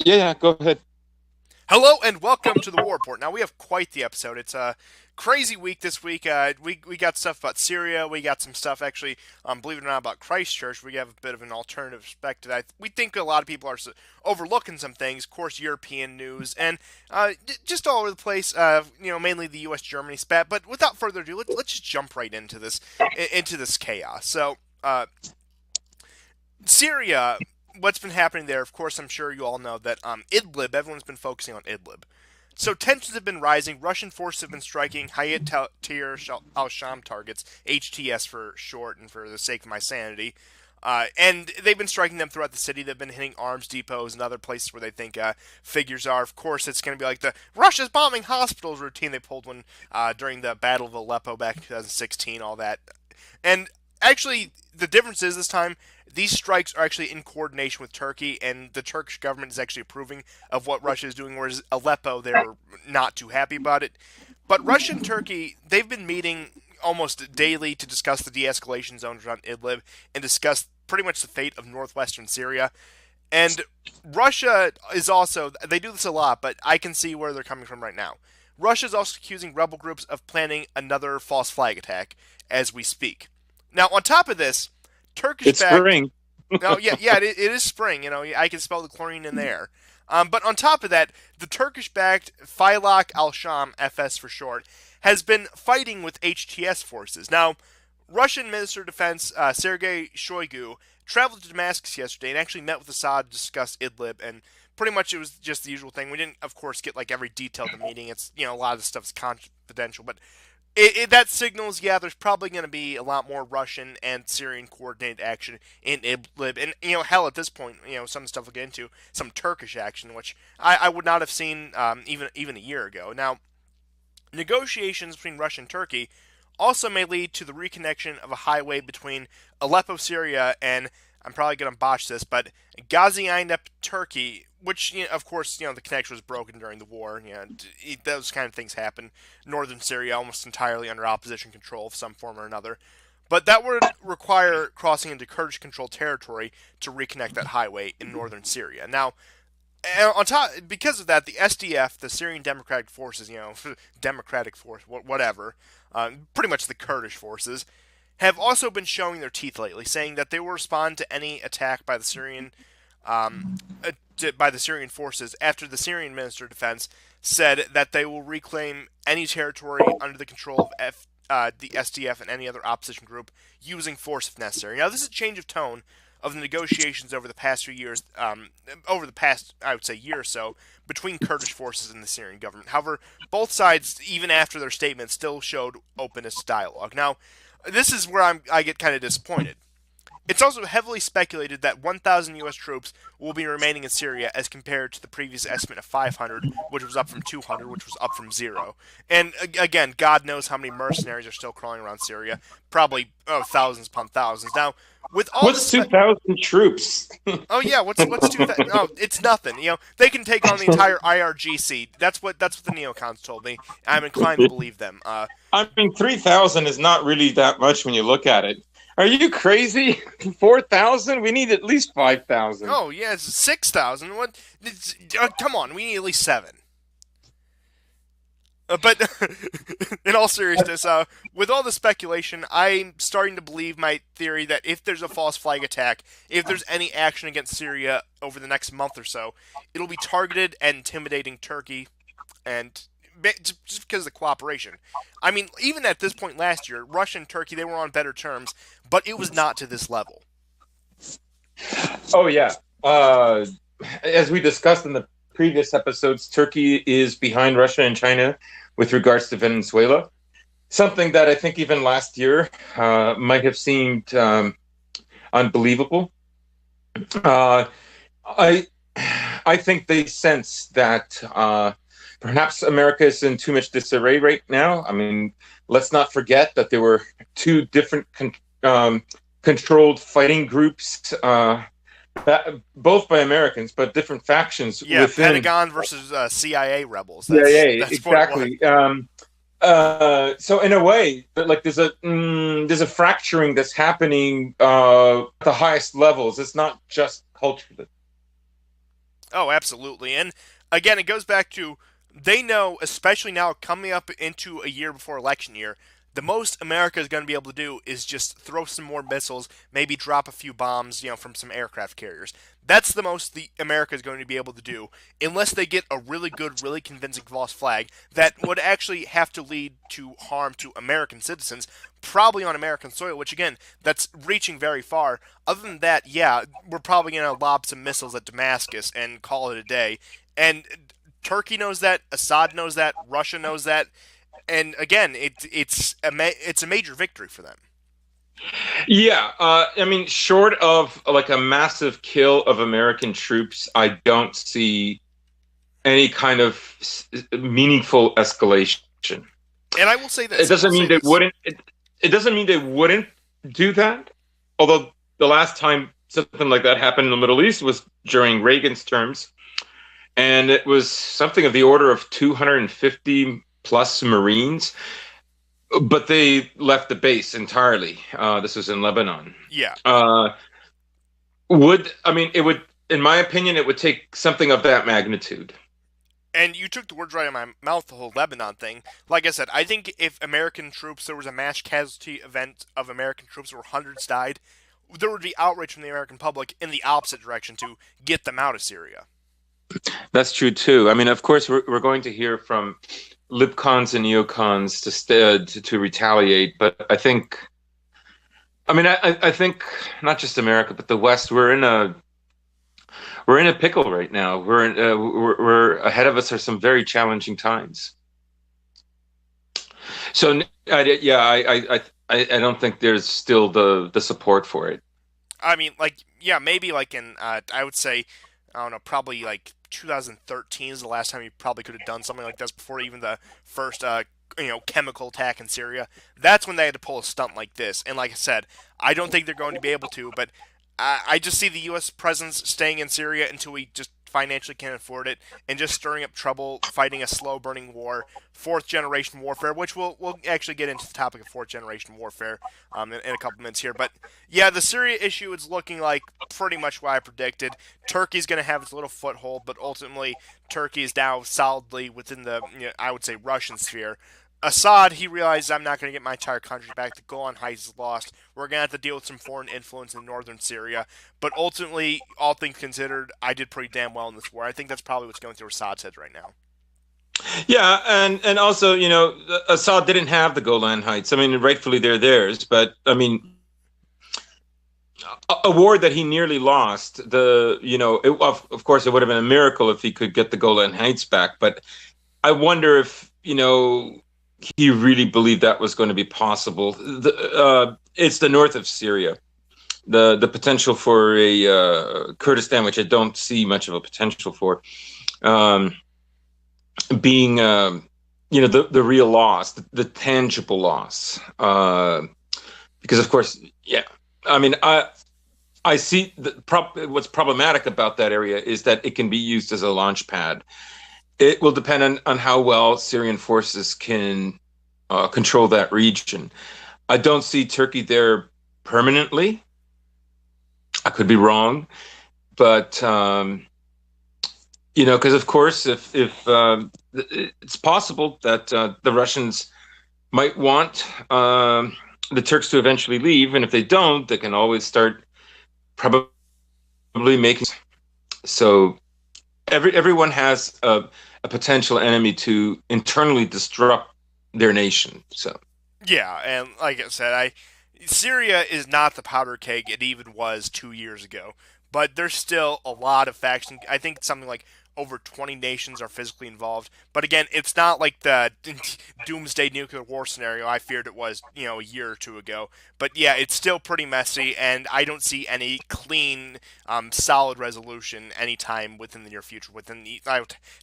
Yeah, go ahead. Hello and welcome to the War Report. Now we have quite the episode. It's a crazy week this week. We got stuff about Syria. We got some stuff actually, believe it or not, about Christchurch. We have a bit of an alternative perspective. We think a lot of people are overlooking some things. Of course, European news and just all over the place. Mainly the U.S. Germany spat. But without further ado, let's just jump right into this chaos. Syria, what's been happening there, of course, I'm sure you all know that Idlib, everyone's been focusing on Idlib. So tensions have been rising. Russian forces have been striking Hayat Tahrir al-Sham targets, HTS for short and for the sake of my sanity. And they've been striking them throughout the city. They've been hitting arms depots and other places where they think figures are. Of course, it's going to be like the Russia's bombing hospitals routine they pulled when during the Battle of Aleppo back in 2016, all that. And actually, the difference is this time these strikes are actually in coordination with Turkey, and the Turkish government is actually approving of what Russia is doing, whereas Aleppo, they're not too happy about it. But Russia and Turkey, they've been meeting almost daily to discuss the de-escalation zones around Idlib and discuss pretty much the fate of northwestern Syria. And Russia is also, they do this a lot, but I can see where they're coming from right now. Russia is also accusing rebel groups of planning another false flag attack as we speak. Now, on top of this, It's Turkish-backed. spring. Oh yeah, it is spring. I can smell the chlorine in the air. But on top of that, the Turkish-backed Faylak al-Sham, FS for short, has been fighting with HTS forces. Now, Russian Minister of Defense Sergei Shoigu traveled to Damascus yesterday and actually met with Assad to discuss Idlib, and pretty much it was just the usual thing. We didn't, of course, get like every detail of the meeting. It's a lot of the stuff is confidential, but that signals, yeah, there's probably going to be a lot more Russian and Syrian coordinated action in Idlib, and hell, at this point, some stuff we'll get into some Turkish action, which I would not have seen even a year ago. Now, negotiations between Russia and Turkey also may lead to the reconnection of a highway between Aleppo, Syria, and I'm probably going to botch this, but Gaziantep, Turkey, which of course the connection was broken during the war. Those kind of things happen. Northern Syria almost entirely under opposition control of some form or another. But that would require crossing into Kurdish-controlled territory to reconnect that highway in northern Syria. Now, on top, because of that, the SDF, the Syrian Democratic Forces, Democratic Force, whatever, pretty much the Kurdish forces, have also been showing their teeth lately, saying that they will respond to any attack um, by the Syrian forces after the Syrian Minister of Defense said that they will reclaim any territory under the control of the SDF and any other opposition group using force if necessary. Now, this is a change of tone of the negotiations over the past few years, over the past, I would say, year or so, between Kurdish forces and the Syrian government. However, both sides, even after their statements, still showed openness to dialogue. Now, this is where I get kind of disappointed. It's also heavily speculated that 1,000 U.S. troops will be remaining in Syria as compared to the previous estimate of 500, which was up from 200, which was up from zero. And again, God knows how many mercenaries are still crawling around Syria. Probably thousands upon thousands. Now, with all What's this, 2,000 troops? oh yeah, what's 2,000? No, it's nothing. They can take on the entire IRGC. That's what the neocons told me. I'm inclined to believe them. I mean, 3,000 is not really that much when you look at it. Are you crazy? 4,000? We need at least 5,000. Oh yeah, it's 6,000. What? Come on, we need at least seven. But in all seriousness, with all the speculation, I'm starting to believe my theory that if there's a false flag attack, if there's any action against Syria over the next month or so, it'll be targeted and intimidating Turkey, and just because of the cooperation. I mean, even at this point last year, Russia and Turkey, they were on better terms, but it was not to this level. Oh, yeah. As we discussed in the previous episodes, Turkey is behind Russia and China with regards to Venezuela. Something that I think even last year might have seemed unbelievable. Uh, I I think they sense that perhaps America is in too much disarray right now. I mean, let's not forget that there were two different controlled fighting groups, both by Americans, but different factions Yeah, within. Pentagon versus CIA rebels. Yeah, yeah, That's what it was. exactly. So in a way, but like there's a fracturing that's happening at the highest levels. It's not just culturally. Oh, absolutely. And again, it goes back to they know, especially now coming up into a year before election year, the most America is going to be able to do is just throw some more missiles, maybe drop a few bombs, from some aircraft carriers. That's the most the America is going to be able to do, unless they get a really good, really convincing false flag that would actually have to lead to harm to American citizens, probably on American soil. Which again, that's reaching very far. Other than that, yeah, we're probably going to lob some missiles at Damascus and call it a day. And Turkey knows that, Assad knows that, Russia knows that, and again, it's a major victory for them. Yeah, I mean, short of like a massive kill of American troops, I don't see any kind of meaningful escalation. And I will say It this. I will doesn't say mean they this. wouldn't. It doesn't mean they wouldn't do that. Although the last time something like that happened in the Middle East was during Reagan's terms, and it was something of the order of 250 plus Marines, but they left the base entirely. This was in Lebanon. Yeah. Uh, would I mean it would, in my opinion, it would take something of that magnitude. And you took the words right out of my mouth, the whole Lebanon thing. Like I said, I think if American troops, there was a mass casualty event of American troops where hundreds died, there would be outrage from the American public in the opposite direction to get them out of Syria. That's true too. I mean, of course, we're going to hear from libcons and neocons to retaliate, but I think not just America, but the West, we're in a pickle right now. We're ahead of us are some very challenging times. So yeah, I don't think there's still the support for it. I mean, like, yeah, maybe like in, I would say, I don't know, probably like 2013 is the last time you probably could have done something like this before even the first, chemical attack in Syria. That's when they had to pull a stunt like this. And like I said, I don't think they're going to be able to, but I just see the U.S. presence staying in Syria until we just financially can't afford it, and just stirring up trouble, fighting a slow burning war, fourth generation warfare, which we'll actually get into the topic of fourth generation warfare in a couple minutes here. But yeah, the Syria issue is looking like pretty much what I predicted. Turkey's going to have its little foothold, but ultimately Turkey is now solidly within the, I would say, Russian sphere. Assad, he realized I'm not going to get my entire country back. The Golan Heights is lost. We're going to have to deal with some foreign influence in northern Syria. But ultimately, all things considered, I did pretty damn well in this war. I think that's probably what's going through Assad's head right now. Yeah, and also, Assad didn't have the Golan Heights. I mean, rightfully they're theirs, but I mean, a war that he nearly lost. Of course, it would have been a miracle if he could get the Golan Heights back. But I wonder if he really believed that was going to be possible. It's the north of Syria. The potential for a Kurdistan, which I don't see much of a potential for, um, being the real loss, the tangible loss. Because of course, yeah, I mean, I see what's problematic about that area is that it can be used as a launch pad. It will depend on how well Syrian forces can control that region. I don't see Turkey there permanently. I could be wrong, but because of course, if it's possible that the Russians might want the Turks to eventually leave, and if they don't, they can always start probably making. So everyone has a potential enemy to internally disrupt their nation. So Yeah, and like I said, Syria is not the powder keg it even was 2 years ago, but there's still a lot of factions. I think something like over 20 nations are physically involved. But again, it's not like the doomsday nuclear war scenario I feared it was, a year or two ago. But yeah, it's still pretty messy, and I don't see any clean, solid resolution anytime within the near future.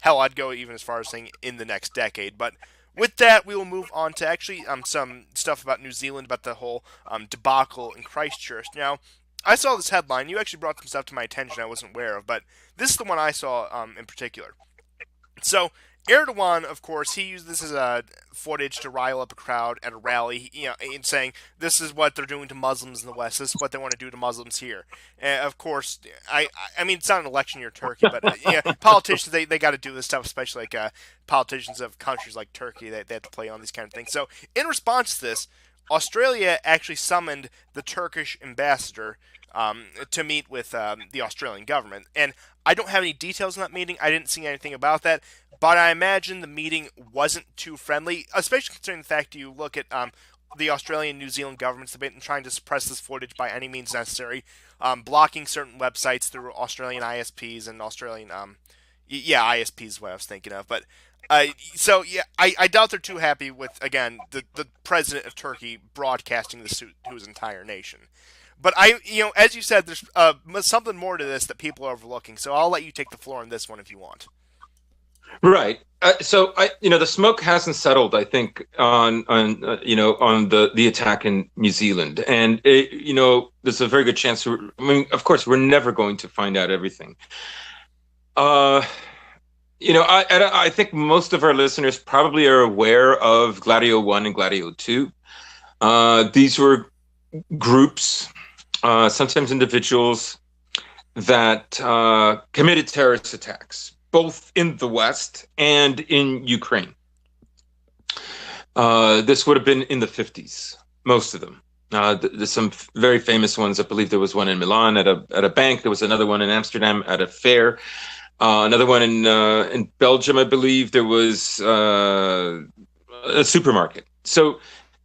Hell, I'd go even as far as saying in the next decade. But with that, we will move on to actually some stuff about New Zealand, about the whole debacle in Christchurch. Now, I saw this headline. You actually brought some stuff to my attention I wasn't aware of, but this is the one I saw in particular. So, Erdogan, of course, he used this as a footage to rile up a crowd at a rally, in saying this is what they're doing to Muslims in the West. This is what they want to do to Muslims here. And of course, I mean, it's not an election year, Turkey, but politicians they got to do this stuff, especially like politicians of countries like Turkey. They have to play on these kind of things. So in response to this, Australia actually summoned the Turkish ambassador to meet with the Australian government. And I don't have any details on that meeting. I didn't see anything about that. But I imagine the meeting wasn't too friendly, especially considering the fact you look at the Australian and New Zealand governments have been trying to suppress this footage by any means necessary, blocking certain websites through Australian ISPs and Australian, ISPs is what I was thinking of. But I doubt they're too happy with, again, the president of Turkey broadcasting this to his entire nation. But as you said, there's something more to this that people are overlooking. So I'll let you take the floor on this one if you want. Right. The smoke hasn't settled, I think, on the attack in New Zealand, and there's a very good chance. Of course, we're never going to find out everything. I think most of our listeners probably are aware of Gladio 1 and Gladio 2. These were groups, sometimes individuals, that committed terrorist attacks, both in the West and in Ukraine. This would have been in the 50s, most of them. There's some very famous ones. I believe there was one in Milan at a bank. There was another one in Amsterdam at a fair. Another one in Belgium, I believe. There was a supermarket. So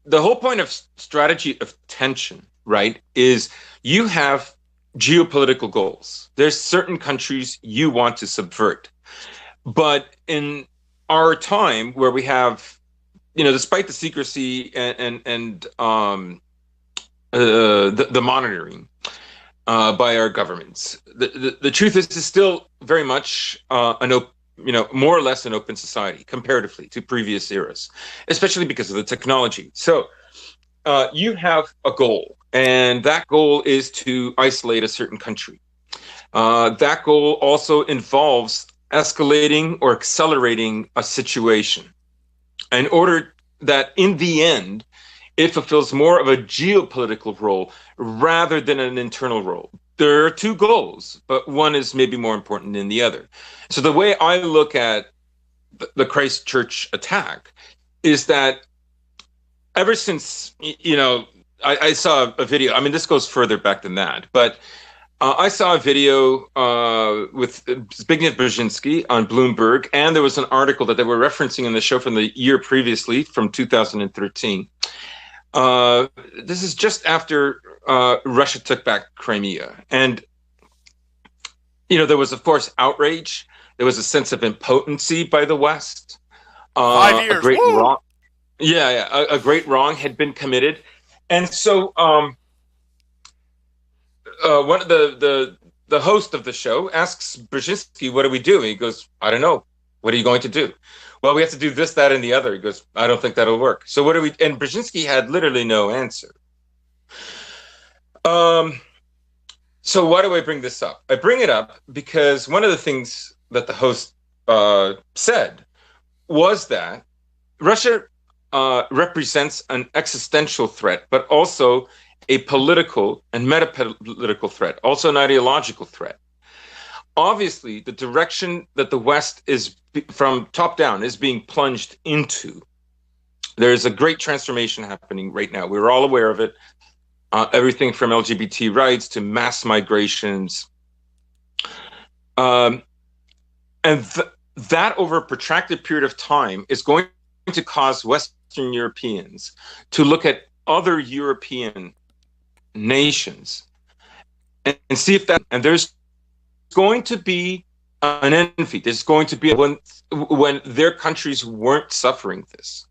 the whole point of strategy of tension, right, is you have geopolitical goals. There's certain countries you want to subvert. But in our time, where we have, despite the secrecy and the monitoring by our governments, the truth is still very much more or less an open society comparatively to previous eras, especially because of the technology. So you have a goal, and that goal is to isolate a certain country. That goal also involves escalating or accelerating a situation in order that in the end it fulfills more of a geopolitical role rather than an internal role. There are two goals, but one is maybe more important than the other. So the way I look at the Christchurch attack is that ever since, I saw a video, this goes further back than that, but I saw a video with Zbigniew Brzezinski on Bloomberg, and there was an article that they were referencing in the show from the year previously, from 2013. This is just after Russia took back Crimea. And, there was, of course, outrage. There was a sense of impotency by the West. 5 years. A great wrong. A great wrong had been committed. And so one of the host of the show asks Brzezinski, what do we do? And he goes, I don't know. What are you going to do? Well, we have to do this, that, and the other. He goes, I don't think that'll work. So what do we? And Brzezinski had literally no answer. So why do I bring this up? I bring it up because one of the things that the host said was that Russia represents an existential threat, but also a political and metapolitical threat, also an ideological threat. Obviously, the direction that the West is from top down is being plunged into. There's a great transformation happening right now. We're all aware of it. Everything from LGBT rights to mass migrations. And that over a protracted period of time is going to cause Western Europeans to look at other European nations and see if that, and there's going to be an envy. There's going to be when their countries weren't suffering this.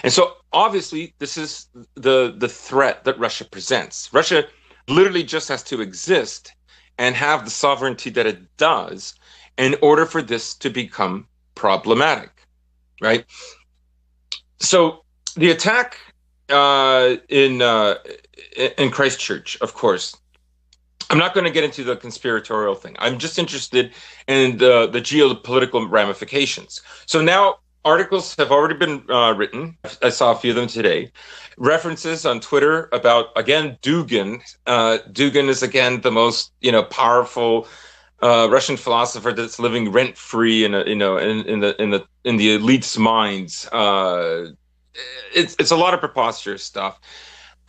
And so obviously this is the threat that Russia presents. Russia literally just has to exist and have the sovereignty that it does in order for this to become problematic, right? So the attack in Christchurch, of course, I'm not going to get into the conspiratorial thing. I'm just interested in the geopolitical ramifications. So now articles have already been written. I saw a few of them today. References on Twitter about, again, Dugin. Dugin is, again, the most powerful Russian philosopher that's living rent free in the elite's minds. It's a lot of preposterous stuff.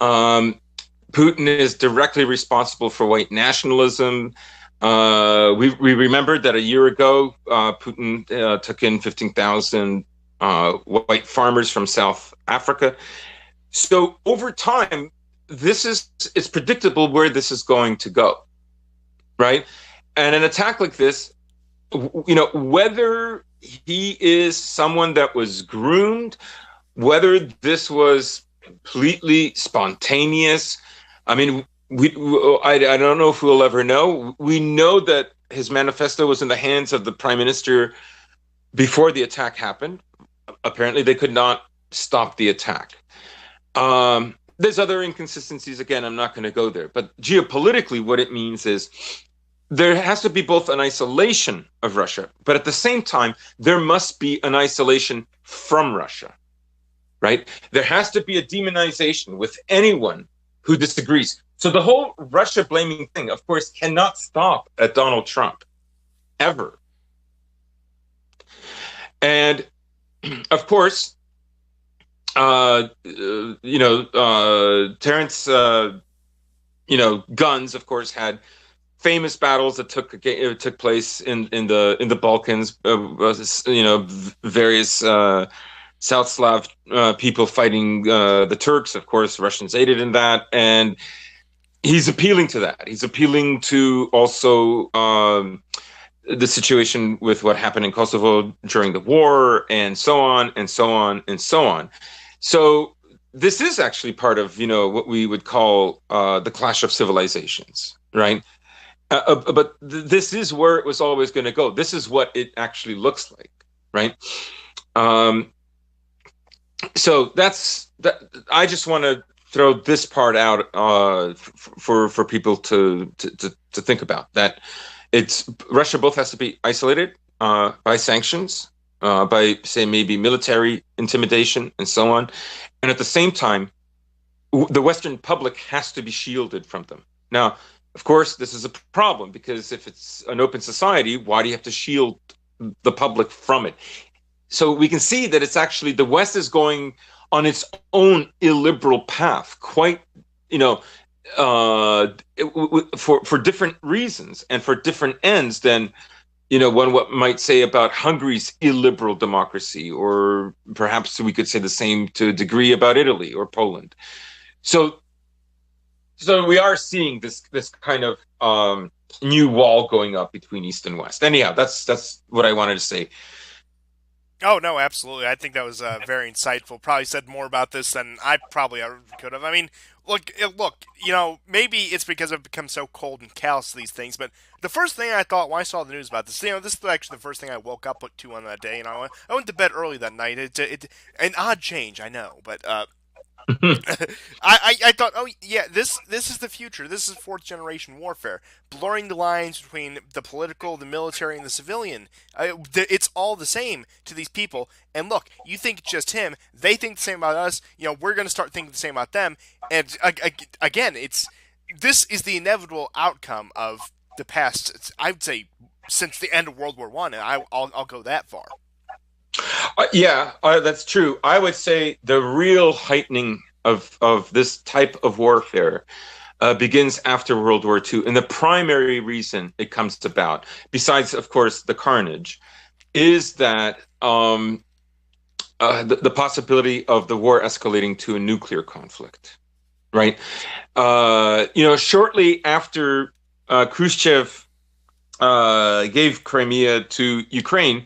Putin is directly responsible for white nationalism. We remembered that a year ago, Putin took in 15,000 white farmers from South Africa. So over time, it's predictable where this is going to go, right? And an attack like this, whether he is someone that was groomed, whether this was completely spontaneous, I mean, I don't know if we'll ever know. We know that his manifesto was in the hands of the prime minister before the attack happened. Apparently, they could not stop the attack. There's other inconsistencies. Again, I'm not going to go there. But geopolitically, what it means is there has to be both an isolation of Russia, but at the same time, there must be an isolation from Russia, right? There has to be a demonization with anyone who disagrees. So the whole Russia blaming thing, of course, cannot stop at Donald Trump, ever. And of course, Terrence, guns, of course, had famous battles that took place in the Balkans. Various South Slav people fighting the Turks. Of course, Russians aided in that, and he's appealing to that. He's appealing to also the situation with what happened in Kosovo during the war, and so on and so on and so on. So this is actually part of what we would call the clash of civilizations, right? But this is where it was always going to go. This is what it actually looks like, right? So that's that. I just want to throw this part out for people to think about. That it's Russia both has to be isolated by sanctions, by say maybe military intimidation and so on, and at the same time, the Western public has to be shielded from them. Now, of course, this is a problem because if it's an open society, why do you have to shield the public from it? So we can see that it's actually the West is going on its own illiberal path, quite, for different reasons and for different ends than, one what might say about Hungary's illiberal democracy, or perhaps we could say the same to a degree about Italy or Poland. So we are seeing this kind of new wall going up between East and West. Anyhow, that's what I wanted to say. Oh, no, absolutely. I think that was very insightful. Probably said more about this than I probably ever could have. I mean, look, maybe it's because I've become so cold and callous to these things, but the first thing I thought when I saw the news about this, this is actually the first thing I woke up to on that day, and I went to bed early that night. It's an odd change, I know, but I thought, oh yeah, this is the future. This is fourth generation warfare, blurring the lines between the political, the military, and the civilian. It's all the same to these people. And look, you think it's just him, they think the same about us. We're going to start thinking the same about them. And again, this is the inevitable outcome of the past. I would say since the end of World War I, and I'll go that far. That's true. I would say the real heightening of this type of warfare begins after World War II. And the primary reason it comes about, besides, of course, the carnage, is that the possibility of the war escalating to a nuclear conflict, right? Shortly after Khrushchev gave Crimea to Ukraine,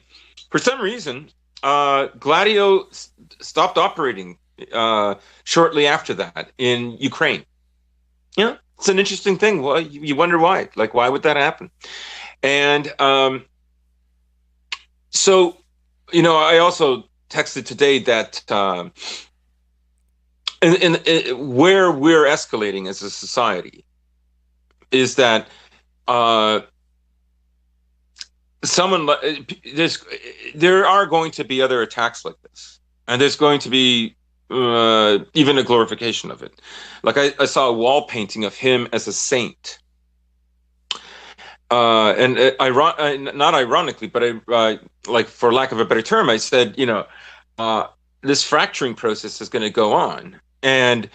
for some reason, Gladio stopped operating shortly after that in Ukraine. It's an interesting thing. Well, you wonder why. Like, why would that happen? And so, I also texted today that where we're escalating as a society, is that uh, someone there are going to be other attacks like this, and there's going to be even a glorification of it. Like I saw a wall painting of him as a saint, and not ironically, but like for lack of a better term, I said, this fracturing process is going to go on, and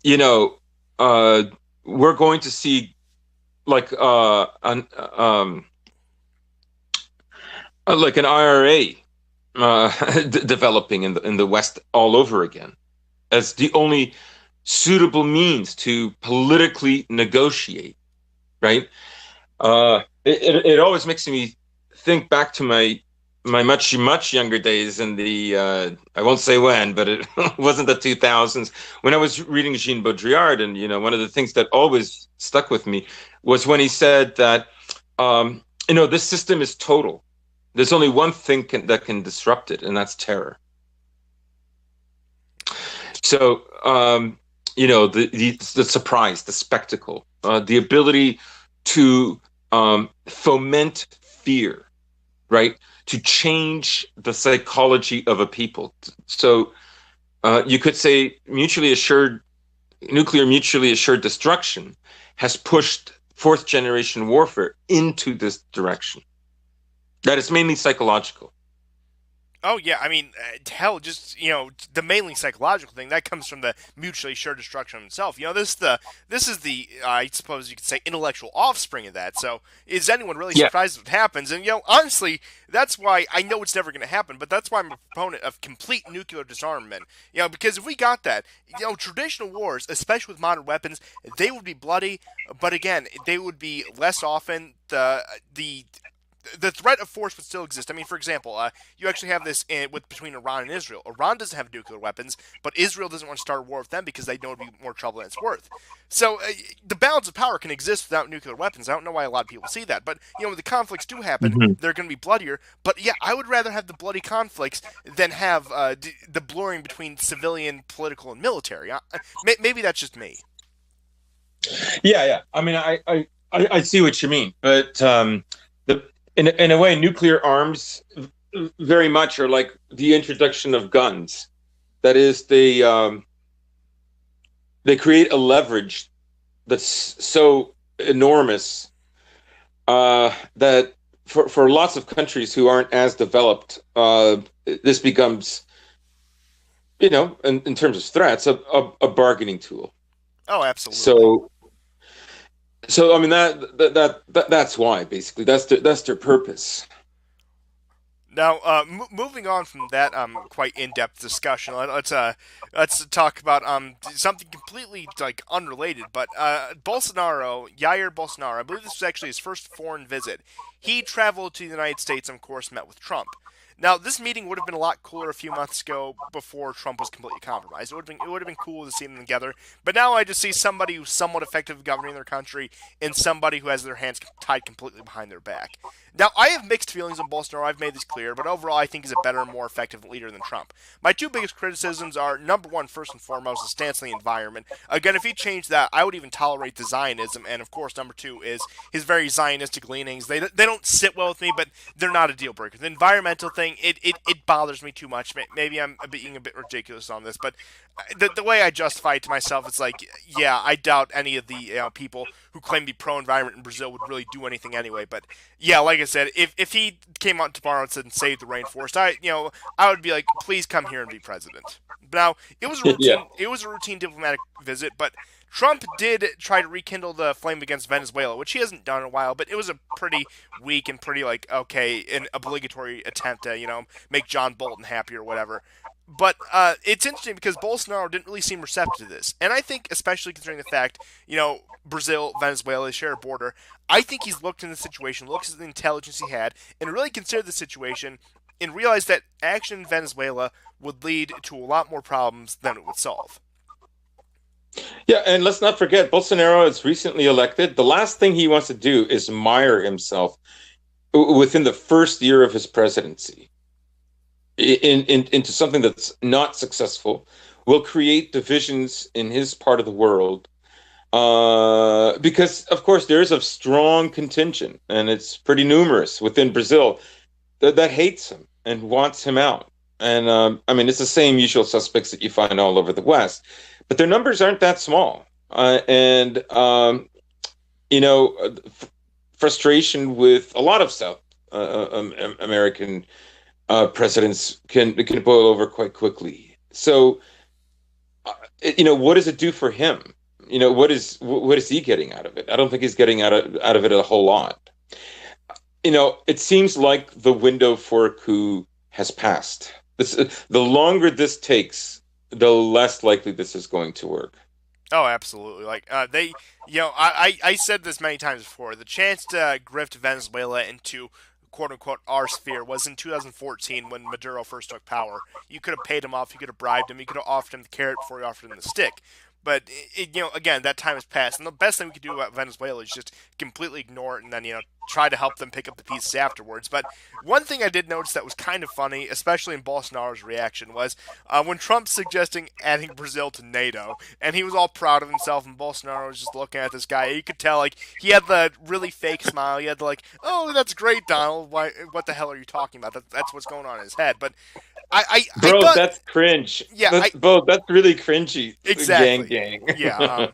you know, we're going to see like an IRA developing in the West all over again as the only suitable means to politically negotiate, right? It always makes me think back to my much younger days in the I won't say when, but it wasn't the 2000s when I was reading Jean Baudrillard, and one of the things that always stuck with me was when he said that this system is total. There's only one thing that can disrupt it, and that's terror. So, the surprise, the spectacle, the ability to foment fear, right? To change the psychology of a people. So, you could say nuclear mutually assured destruction has pushed fourth generation warfare into this direction. That is mainly psychological. Oh yeah, I mean, hell, just the mainly psychological thing that comes from the mutually assured destruction himself. This is the I suppose you could say intellectual offspring of that. So is anyone really surprised if it happens? And honestly, that's why I know it's never going to happen. But that's why I'm a proponent of complete nuclear disarmament. Because if we got that, traditional wars, especially with modern weapons, they would be bloody. But again, they would be less often. The threat of force would still exist. I mean, for example, you actually have this between Iran and Israel. Iran doesn't have nuclear weapons, but Israel doesn't want to start a war with them because they know it would be more trouble than it's worth. So the balance of power can exist without nuclear weapons. I don't know why a lot of people see that. But, when the conflicts do happen, they're going to be bloodier. But, yeah, I would rather have the bloody conflicts than have the blurring between civilian, political, and military. Maybe that's just me. Yeah. I mean, I see what you mean. But in a way, nuclear arms very much are like the introduction of guns. That is, they create a leverage that's so enormous that for lots of countries who aren't as developed, this becomes, in terms of threats, a bargaining tool. Oh, absolutely. So I mean that's why basically that's their purpose. Now, moving on from that quite in-depth discussion, let's talk about something completely unrelated. But Jair Bolsonaro, I believe this was actually his first foreign visit. He traveled to the United States and, of course, met with Trump. Now, this meeting would have been a lot cooler a few months ago before Trump was completely compromised. It would have been cool to see them together. But now I just see somebody who's somewhat effective governing their country and somebody who has their hands tied completely behind their back. Now, I have mixed feelings on Bolsonaro. I've made this clear, but overall, I think he's a better and more effective leader than Trump. My two biggest criticisms are, number one, first and foremost, his stance on the environment. Again, if he changed that, I would even tolerate the Zionism. And, of course, number two is his very Zionistic leanings. They don't sit well with me, but they're not a deal breaker. The environmental thing, it bothers me too much. Maybe I'm being a bit ridiculous on this, but the way I justify it to myself, it's like, yeah, I doubt any of the people who claim to be pro-environment in Brazil would really do anything anyway. But yeah, like I said, if he came out tomorrow and said save the rainforest, I would be like, please come here and be president. Now, it was a routine, it was a routine diplomatic visit, but Trump did try to rekindle the flame against Venezuela, which he hasn't done in a while, but it was a pretty weak and pretty an obligatory attempt to make John Bolton happy or whatever. But it's interesting because Bolsonaro didn't really seem receptive to this. And I think, especially considering the fact, Brazil, Venezuela, they share a border, I think he's looked in the situation, looks at the intelligence he had, and really considered the situation and realized that action in Venezuela would lead to a lot more problems than it would solve. Yeah, and let's not forget, Bolsonaro is recently elected. The last thing he wants to do is mire himself within the first year of his presidency into something that's not successful, will create divisions in his part of the world, Because of course there is a strong contingent, and it's pretty numerous within Brazil that hates him and wants him out. And I mean, it's the same usual suspects that you find all over the West, but their numbers aren't that small. And you know, frustration with a lot of South American presidents can boil over quite quickly. So, you know, what does it do for him? You know, what is he getting out of it? I don't think he's getting out of it a whole lot. You know, it seems like the window for a coup has passed. The longer this takes, the less likely this is going to work. Oh, absolutely. Like I said this many times before. The chance to grift Venezuela into "quote unquote" our sphere was in 2014 when Maduro first took power. You could have paid him off. You could have bribed him. You could have offered him the carrot before you offered him the stick. But again, that time has passed, and the best thing we could do about Venezuela is just completely ignore it, and then try to help them pick up the pieces afterwards. But one thing I did notice that was kind of funny, especially in Bolsonaro's reaction, was when Trump's suggesting adding Brazil to NATO, and he was all proud of himself, and Bolsonaro was just looking at this guy. You could tell, like, he had the really fake smile. He had the, like, "Oh, that's great, Donald. Why? What the hell are you talking about?" That's what's going on in his head. But I Bro, thought, that's cringe. yeah, That's really cringy. Gang, exactly, gang. yeah.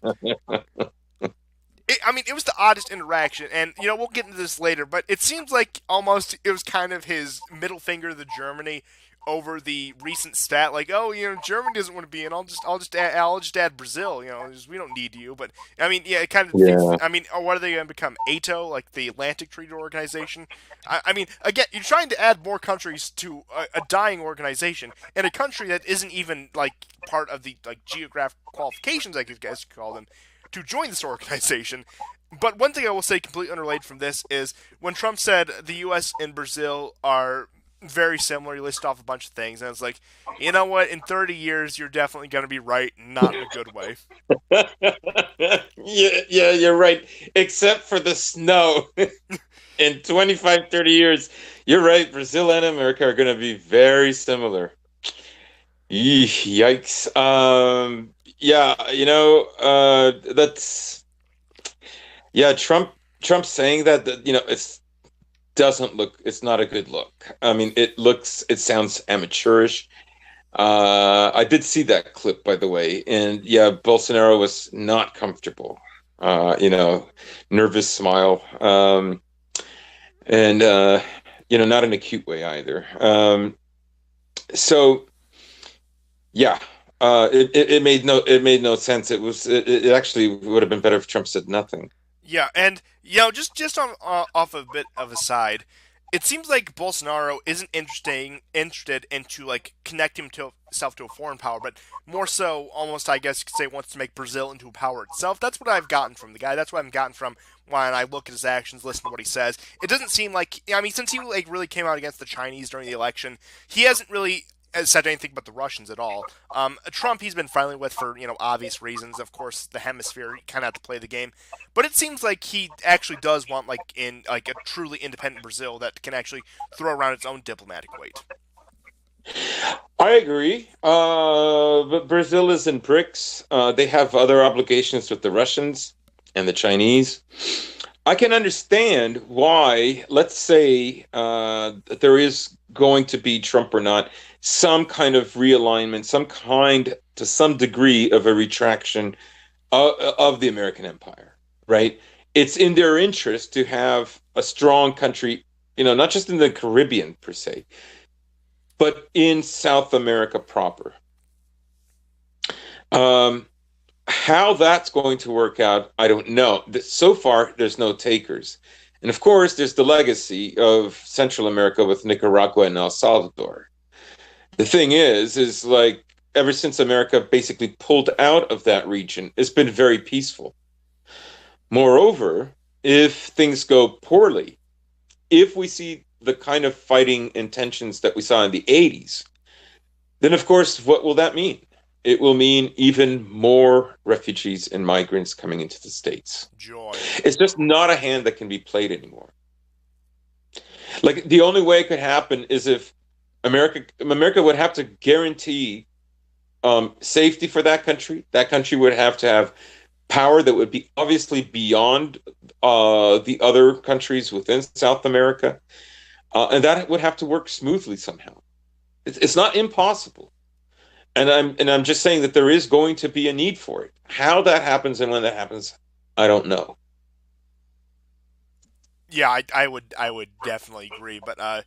I mean, it was the oddest interaction, and we'll get into this later, but it seems like almost it was kind of his middle finger to Germany over the recent stat, like, oh, Germany doesn't want to be in. I'll just add Brazil. We don't need you. But I mean, yeah, it kind of. Yeah. I mean, what are they going to become? ATO, like the Atlantic Treaty Organization. I mean, again, you're trying to add more countries to a dying organization, and a country that isn't even like part of the like geographic qualifications, I guess you call them, to join this organization. But one thing I will say, completely unrelated from this, is when Trump said the U.S. and Brazil are very similar, he listed off a bunch of things, and it's like, you know what? In 30 years, you're definitely going to be right, not in a good way. Yeah, you're right. Except for the snow. In 25, 30 years, you're right. Brazil and America are going to be very similar. Yikes. Yeah, that's yeah, Trump saying that it's not a good look. I mean, it sounds amateurish. I did see that clip, by the way, and yeah, Bolsonaro was not comfortable. Nervous smile, and not in a cute way either. So yeah, it made no sense. It actually would have been better if Trump said nothing. Yeah, and just on off a bit of a side, it seems like Bolsonaro isn't interested into like connecting himself to a foreign power, but more so, almost I guess you could say, wants to make Brazil into a power itself. That's what I've gotten from the guy. That's what I've gotten from when I look at his actions, listen to what he says. It doesn't seem like, I mean, since he like really came out against the Chinese during the election, he hasn't really said anything but the Russians at all. Trump, he's been friendly with for obvious reasons. Of course, the hemisphere, you kind of have to play the game. But it seems like he actually does want like a truly independent Brazil that can actually throw around its own diplomatic weight. I agree. But Brazil is in BRICS. They have other obligations with the Russians and the Chinese. I can understand why, let's say, there is going to be, Trump or not, some kind of realignment, to some degree of a retraction of the American empire, right? It's in their interest to have a strong country, not just in the Caribbean per se, but in South America proper. How that's going to work out, I don't know. So far, there's no takers. And of course, there's the legacy of Central America with Nicaragua and El Salvador. The thing is like ever since America basically pulled out of that region, it's been very peaceful. Moreover, if things go poorly, if we see the kind of fighting intentions that we saw in the 80s, then of course, what will that mean? It will mean even more refugees and migrants coming into the States. Joy. It's just not a hand that can be played anymore. Like the only way it could happen is if America would have to guarantee safety for that country. That country would have to have power that would be obviously beyond the other countries within South America, and that would have to work smoothly somehow. It's not impossible, and I'm just saying that there is going to be a need for it. How that happens and when that happens, I don't know. Yeah, I would definitely agree, but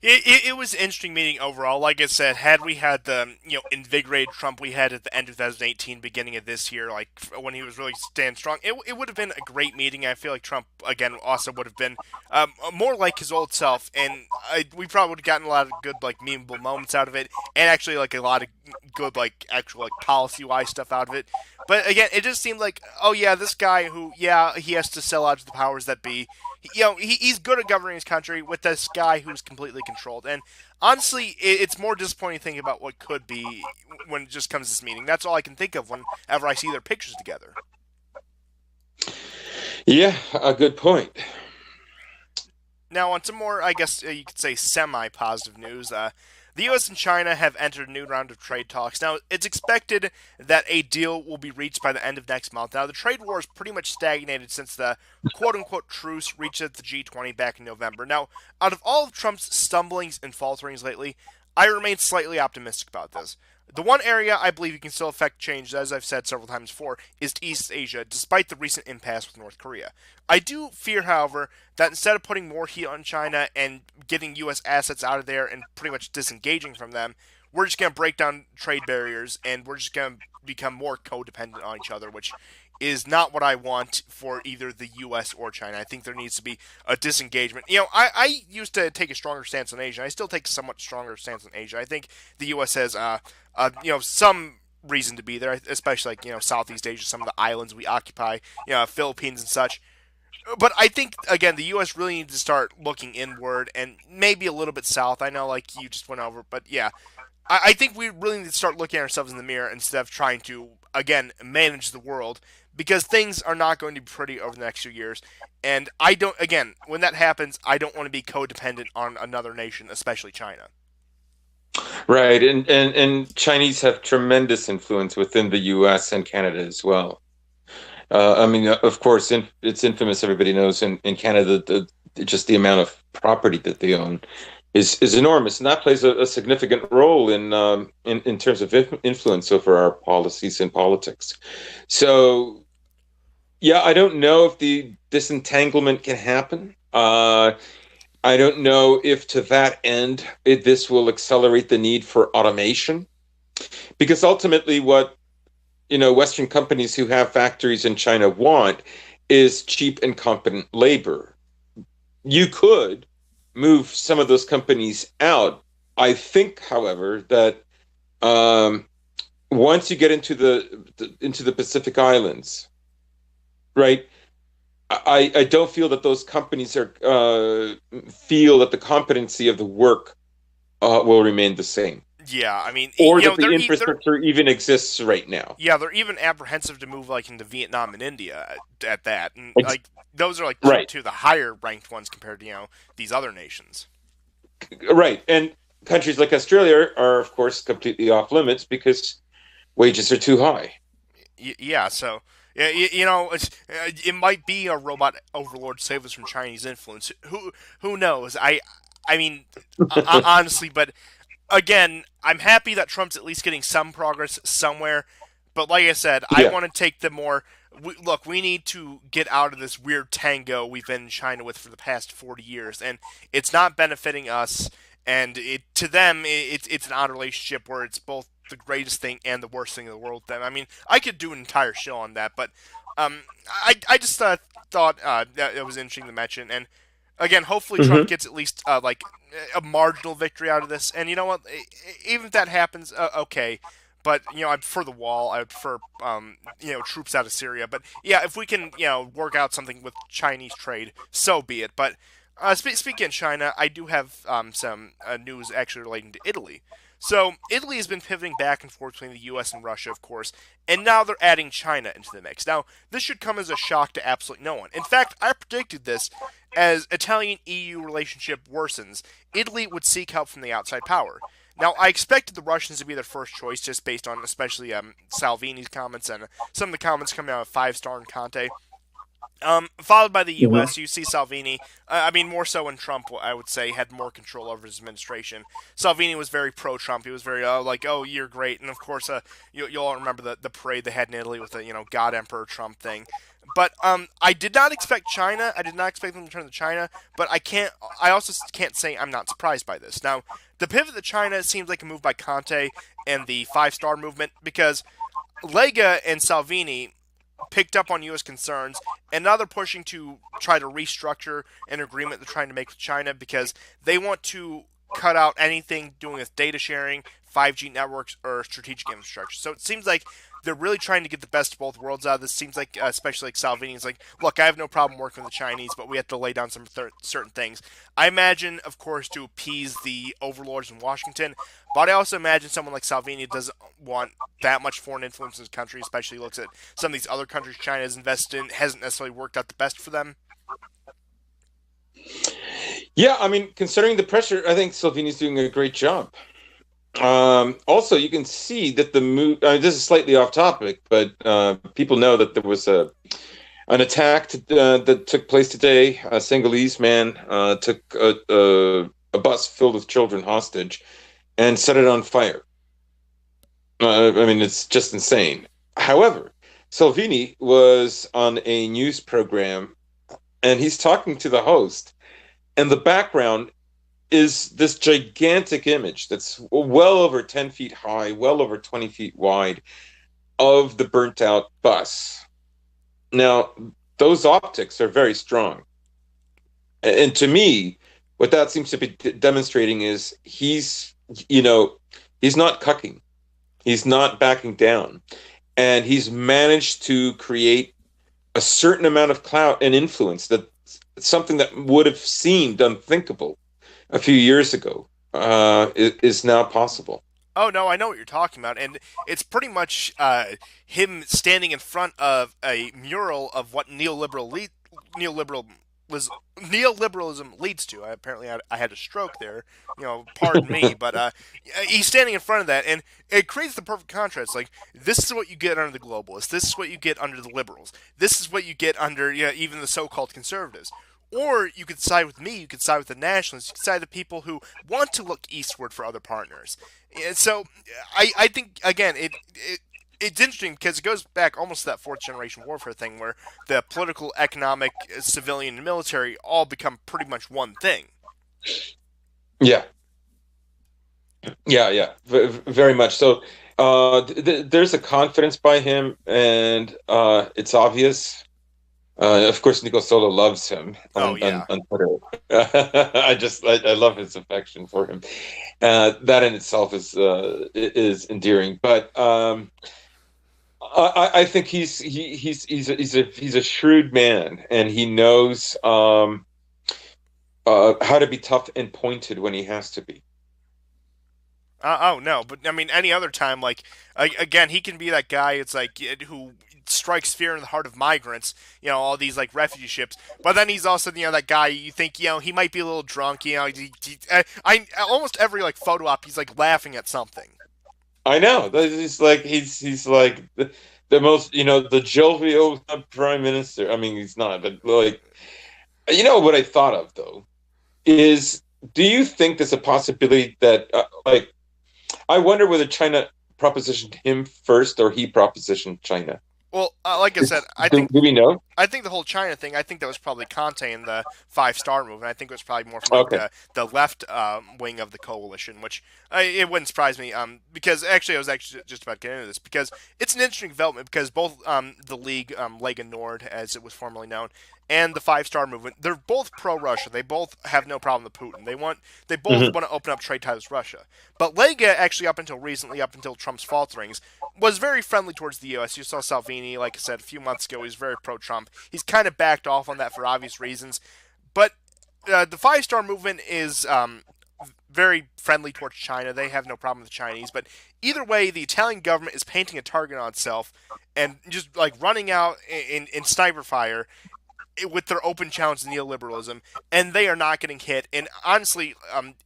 it was an interesting meeting overall. Like I said, had we had the invigorated Trump we had at the end of 2018, beginning of this year, like when he was really standing strong, it would have been a great meeting. I feel like Trump again also would have been more like his old self, and we probably would have gotten a lot of good like memeable moments out of it, and actually like a lot of good like actual like policy wise stuff out of it. But again, it just seemed like, oh yeah, this guy who, yeah, he has to sell out to the powers that be. He's good at governing his country with this guy who's completely controlled. And honestly, it's more disappointing thinking about what could be when it just comes to this meeting. That's all I can think of whenever I see their pictures together. Yeah, a good point. Now, on some more, I guess you could say semi-positive news, the U.S. and China have entered a new round of trade talks. Now, it's expected that a deal will be reached by the end of next month. Now, the trade war is pretty much stagnated since the quote-unquote truce reached at the G20 back in November. Now, out of all of Trump's stumblings and falterings lately, I remain slightly optimistic about this. The one area I believe he can still affect change, as I've said several times before, is to East Asia, despite the recent impasse with North Korea. I do fear, however, that instead of putting more heat on China and getting U.S. assets out of there and pretty much disengaging from them, we're just going to break down trade barriers and we're just going to become more codependent on each other, which is not what I want for either the U.S. or China. I think there needs to be a disengagement. I used to take a stronger stance on Asia. I still take a somewhat stronger stance on Asia. I think the U.S. has, some reason to be there, especially like, Southeast Asia, some of the islands we occupy, Philippines and such. But I think again the U.S. really needs to start looking inward and maybe a little bit south. I know like you just went over, but yeah, I think we really need to start looking at ourselves in the mirror instead of trying to again manage the world because things are not going to be pretty over the next few years. And I don't again when that happens, I don't want to be codependent on another nation, especially China. Right, and Chinese have tremendous influence within the U.S. and Canada as well. I mean, of course, it's infamous. Everybody knows in Canada just the amount of property that they own is enormous, and that plays a significant role in terms of influence over our policies and politics. So, yeah, I don't know if the disentanglement can happen. I don't know if to that end this will accelerate the need for automation, because ultimately, what Western companies who have factories in China want is cheap and competent labor. You could move some of those companies out. I think, however, that once you get into the Pacific Islands, right? I don't feel that those companies are feel that the competency of the work will remain the same, Yeah, I mean, or that the infrastructure even exists right now. yeah, they're even apprehensive to move like into Vietnam and India at that, and Ex- like those are like right, two of the higher ranked ones compared to these other nations. right, and countries like Australia are, of course, completely off limits because wages are too high. Yeah, so yeah, it might be a robot overlord to save us from Chinese influence. Who knows? I mean, honestly, but again, I'm happy that Trump's at least getting some progress somewhere. But like I said, I Yeah, want to take the more. Look, we need to get out of this weird tango we've been in China with for the past 40 years, and it's not benefiting us. And to them, it's an odd relationship where it's both the greatest thing and the worst thing in the world. Then I mean, I could do an entire show on that, but um, I just thought that it was interesting to mention. And again, hopefully Trump hmm gets at least like a marginal victory out of this. And you know what? Even if that happens, okay. But I prefer the wall. I would prefer troops out of Syria. But yeah, if we can work out something with Chinese trade, so be it. But speaking of China, I do have some news actually relating to Italy. So Italy has been pivoting back and forth between the U.S. and Russia, of course, and now they're adding China into the mix. Now, this should come as a shock to absolutely no one. In fact, I predicted this as Italian EU relationship worsens. Italy would seek help from the outside power. Now, I expected the Russians to be their first choice just based on especially Salvini's comments and some of the comments coming out of Five Star and Conte. Followed by the Mhm. U.S., you see Salvini. I mean, more so when Trump, I would say, had more control over his administration. Salvini was very pro-Trump. He was very like, "Oh, you're great," and of course, you'll all remember the parade they had in Italy with the God Emperor Trump thing. But I did not expect China. I did not expect them to turn to China. But I can't. I also can't say I'm not surprised by this. Now, the pivot to China seems like a move by Conte and the Five Star movement because Lega and Salvini picked up on U.S. concerns, and now they're pushing to try to restructure an agreement they're trying to make with China because they want to cut out anything doing with data sharing, 5G networks, or strategic infrastructure. So it seems like they're really trying to get the best of both worlds out of this. Seems like, especially like Salvini is like, look, I have no problem working with the Chinese, but we have to lay down some certain things. I imagine, of course, to appease the overlords in Washington, but I also imagine someone like Salvini doesn't want that much foreign influence in his country, especially looks at some of these other countries China has invested in, hasn't necessarily worked out the best for them. Yeah, I mean, considering the pressure, I think Salvini's doing a great job. Also, you can see that the move. This is slightly off topic, but people know that there was an attack that took place today. A Senegalese man took a bus filled with children hostage and set it on fire. I mean, it's just insane. However, Salvini was on a news program and he's talking to the host, and the background is this gigantic image that's well over 10 feet high, well over 20 feet wide of the burnt out bus. Now, those optics are very strong. And to me, what that seems to be demonstrating is you know, he's not cucking, he's not backing down, and he's managed to create a certain amount of clout and influence that something that would have seemed unthinkable a few years ago is now possible. Oh no, I know what you're talking about, and it's pretty much him standing in front of a mural of what neoliberal was neoliberalism leads to. Apparently, I had a stroke there. Pardon me, but he's standing in front of that, and it creates the perfect contrast. Like, this is what you get under the globalists. This is what you get under the liberals. This is what you get under even the so-called conservatives. Or you could side with me, you could side with the nationalists, you could side with the people who want to look eastward for other partners. And so I think, again, it's interesting because it goes back almost to that fourth generation warfare thing where the political, economic, civilian, and military all become pretty much one thing. Yeah, yeah. Very much so. There's a confidence by him, and it's obvious. Of course, Nico Solo loves him Oh, yeah. on Twitter. I love his affection for him. That in itself is endearing. But I think he's a shrewd man, and he knows how to be tough and pointed when he has to be. Oh no, but I mean, any other time, like again, he can be that guy. It's like who strikes fear in the heart of migrants. All these like refugee ships. But then he's also that guy. You think he might be a little drunk. I almost every like photo op, he's like laughing at something. I know. He's like the most the jovial prime minister. I mean, he's not, but like what I thought of though is, do you think there's a possibility that I wonder whether China propositioned him first or he propositioned China? Well, like I said, Do we know? I think the whole China thing. I think that was probably Conte in the Five Star movement. I think it was probably more from like Okay. the left wing of the coalition, which it wouldn't surprise me. Because actually, I was actually just about getting into this because it's an interesting development because both the League, Lega Nord, as it was formerly known, and the Five Star movement, they're both pro-Russia. They both have no problem with Putin. They both Hmm. want to open up trade ties with Russia. But Lega, actually, up until recently, up until Trump's falterings, was very friendly towards the U.S. You saw Salvini, like I said, a few months ago, he was very pro-Trump. He's kind of backed off on that for obvious reasons. But the Five Star movement is very friendly towards China. They have no problem with the Chinese. But either way, the Italian government is painting a target on itself and just like running out in sniper fire with their open challenge to neoliberalism, and they are not getting hit. And honestly,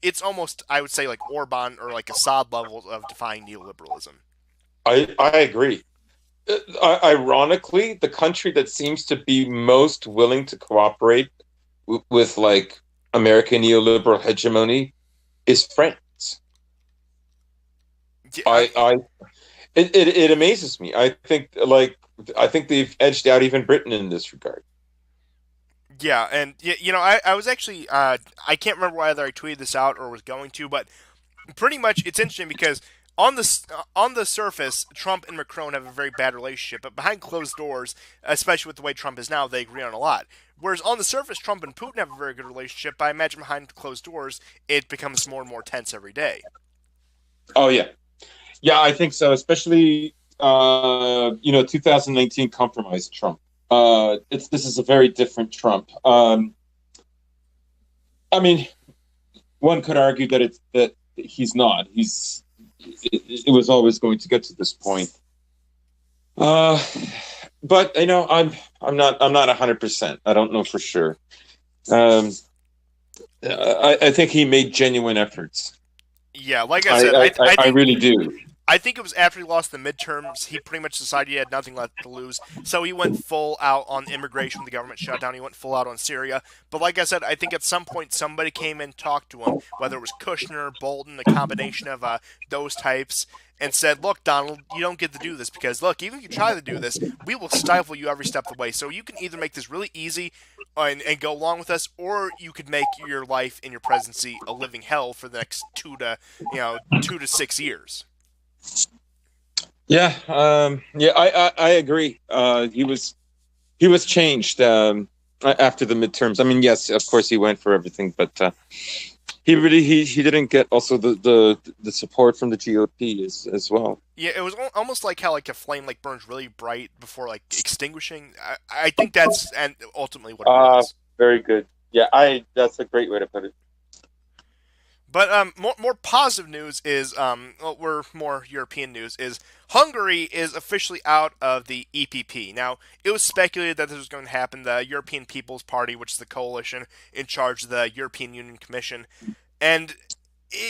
it's almost, I would say, like Orban or like Assad levels of defying neoliberalism. I agree. Ironically, the country that seems to be most willing to cooperate with like American neoliberal hegemony is France. Yeah, I it amazes me. I think they've edged out even Britain in this regard. yeah, and I was actually I can't remember whether I tweeted this out or was going to, but pretty much it's interesting because on the surface, Trump and Macron have a very bad relationship, but behind closed doors, especially with the way Trump is now, they agree on a lot. Whereas on the surface, Trump and Putin have a very good relationship, but I imagine behind closed doors, it becomes more and more tense every day. Oh yeah, yeah, I think so. Especially 2019 compromise Trump. It's This is a very different Trump. I mean, one could argue that he's not. It was always going to get to this point. Uh, but I'm not 100%. I don't know for sure. Um, I think he made genuine efforts. Yeah, like I said, I I think really do. I think it was after he lost the midterms, he pretty much decided he had nothing left to lose. So he went full out on immigration when the government shut down. He went full out on Syria. But like I said, I think at some point somebody came and talked to him, whether it was Kushner, Bolton, a combination of those types, and said, "Look, Donald, you don't get to do this because look, even if you try to do this, we will stifle you every step of the way. So you can either make this really easy and go along with us, or you could make your life in your presidency a living hell for the next 2 to 6 years." Yeah, yeah, I agree. He was changed after the midterms. I mean, yes, of course he went for everything, but he didn't get also the support from the GOP as well. Yeah, it was almost like how like a flame like burns really bright before like extinguishing. I think that's and ultimately what it Uh, was. Very good. Yeah, I that's a great way to put it. But more positive news is well, we're more European news is Hungary is officially out of the EPP. Now it was speculated that this was going to happen. The European People's Party, which is the coalition in charge of the European Union Commission, and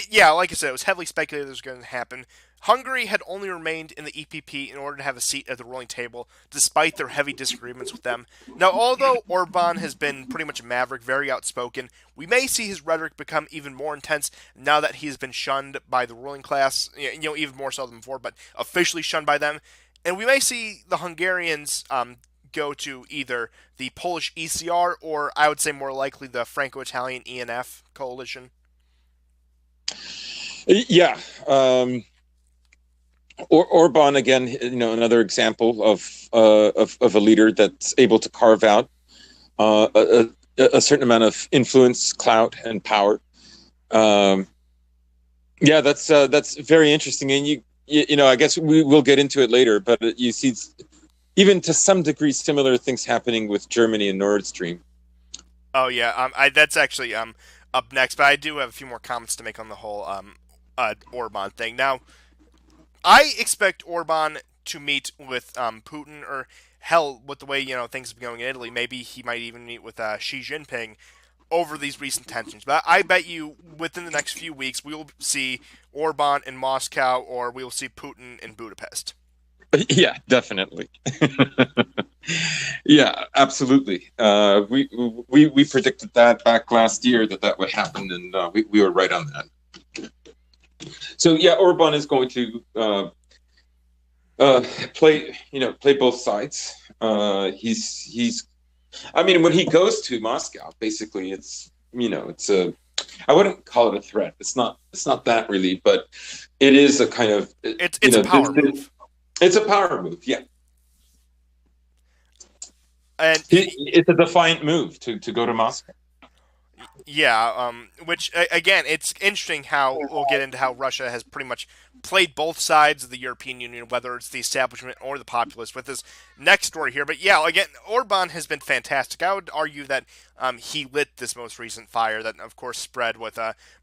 yeah, like I said, it was heavily speculated this was going to happen. Hungary had only remained in the EPP in order to have a seat at the ruling table, despite their heavy disagreements with them. Now, although Orban has been pretty much a maverick, very outspoken, we may see his rhetoric become even more intense now that he has been shunned by the ruling class, even more so than before, but officially shunned by them. And we may see the Hungarians go to either the Polish ECR or, I would say more likely, the Franco-Italian ENF coalition. Yeah. Orban again, another example of a leader that's able to carve out a certain amount of influence, clout, and power. Um, yeah, that's very interesting, and I guess we will get into it later, but you see, even to some degree, similar things happening with Germany and Nord Stream. Oh yeah, that's actually up next, but I do have a few more comments to make on the whole Orban thing. Now, I expect Orban to meet with Putin, or hell, with the way things have been going in Italy, maybe he might even meet with Xi Jinping over these recent tensions. But I bet you within the next few weeks we will see Orban in Moscow, or we will see Putin in Budapest. Yeah, definitely. Yeah, absolutely. We predicted that back last year that would happen, and we were right on that. So yeah, Orban is going to play both sides. He's. I mean, when he goes to Moscow, basically, it's a. I wouldn't call it a threat. It's not. It's not that really, but it is a kind of. It's a power move. It's a power move. Yeah. And It's a defiant move to go to Moscow. yeah, which again, it's interesting how we'll get into how Russia has pretty much played both sides of the European Union, whether it's the establishment or the populace, with this next story here. But yeah, again, Orban has been fantastic. I would argue that he lit this most recent fire that, of course, spread with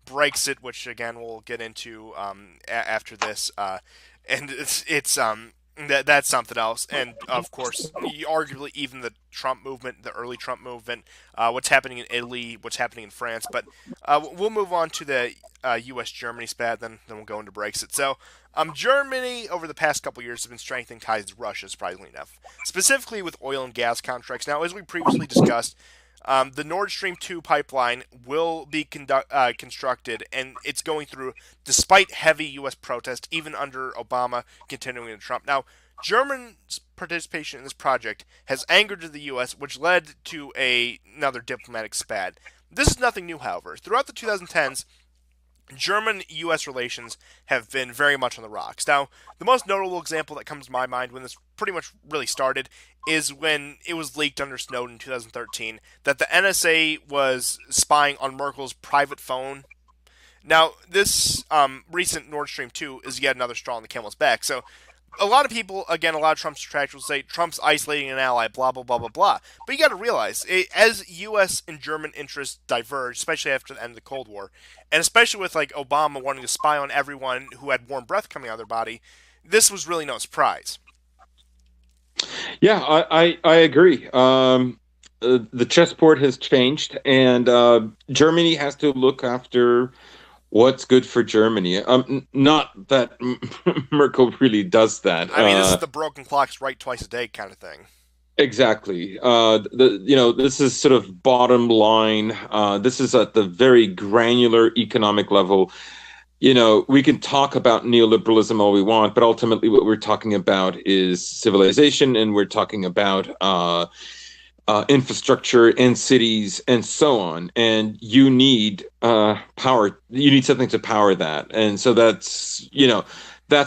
Brexit, which again we'll get into after this. And it's That's something else, and of course, arguably even the Trump movement, the early Trump movement, what's happening in Italy, what's happening in France. But we'll move on to the U.S. Germany spat, then we'll go into Brexit. So, Germany over the past couple years has been strengthening ties to Russia, surprisingly enough, specifically with oil and gas contracts. Now, as we previously discussed, the Nord Stream 2 pipeline will be constructed, and it's going through despite heavy U.S. protest, even under Obama continuing to Trump. Now, Germany's participation in this project has angered the U.S., which led to another diplomatic spat. This is nothing new, however. Throughout the 2010s, German-U.S. relations have been very much on the rocks. Now, the most notable example that comes to my mind when this pretty much really started is when it was leaked under Snowden in 2013 that the NSA was spying on Merkel's private phone. Now, this recent Nord Stream 2 is yet another straw on the camel's back. So, a lot of people, again, a lot of Trump's detractors say Trump's isolating an ally, blah, blah, blah, blah, blah. But you got to realize, as U.S. and German interests diverge, especially after the end of the Cold War, and especially with like Obama wanting to spy on everyone who had warm breath coming out of their body, this was really no surprise. Yeah, I agree. The chessboard has changed, and Germany has to look after what's good for Germany. Not that Merkel really does that. I mean, this is the broken clock's right twice a day kind of thing. Exactly. This is sort of bottom line. This is at the very granular economic level. We can talk about neoliberalism all we want, but ultimately what we're talking about is civilization, and we're talking about infrastructure and cities and so on. And you need power. You need something to power that. And so that's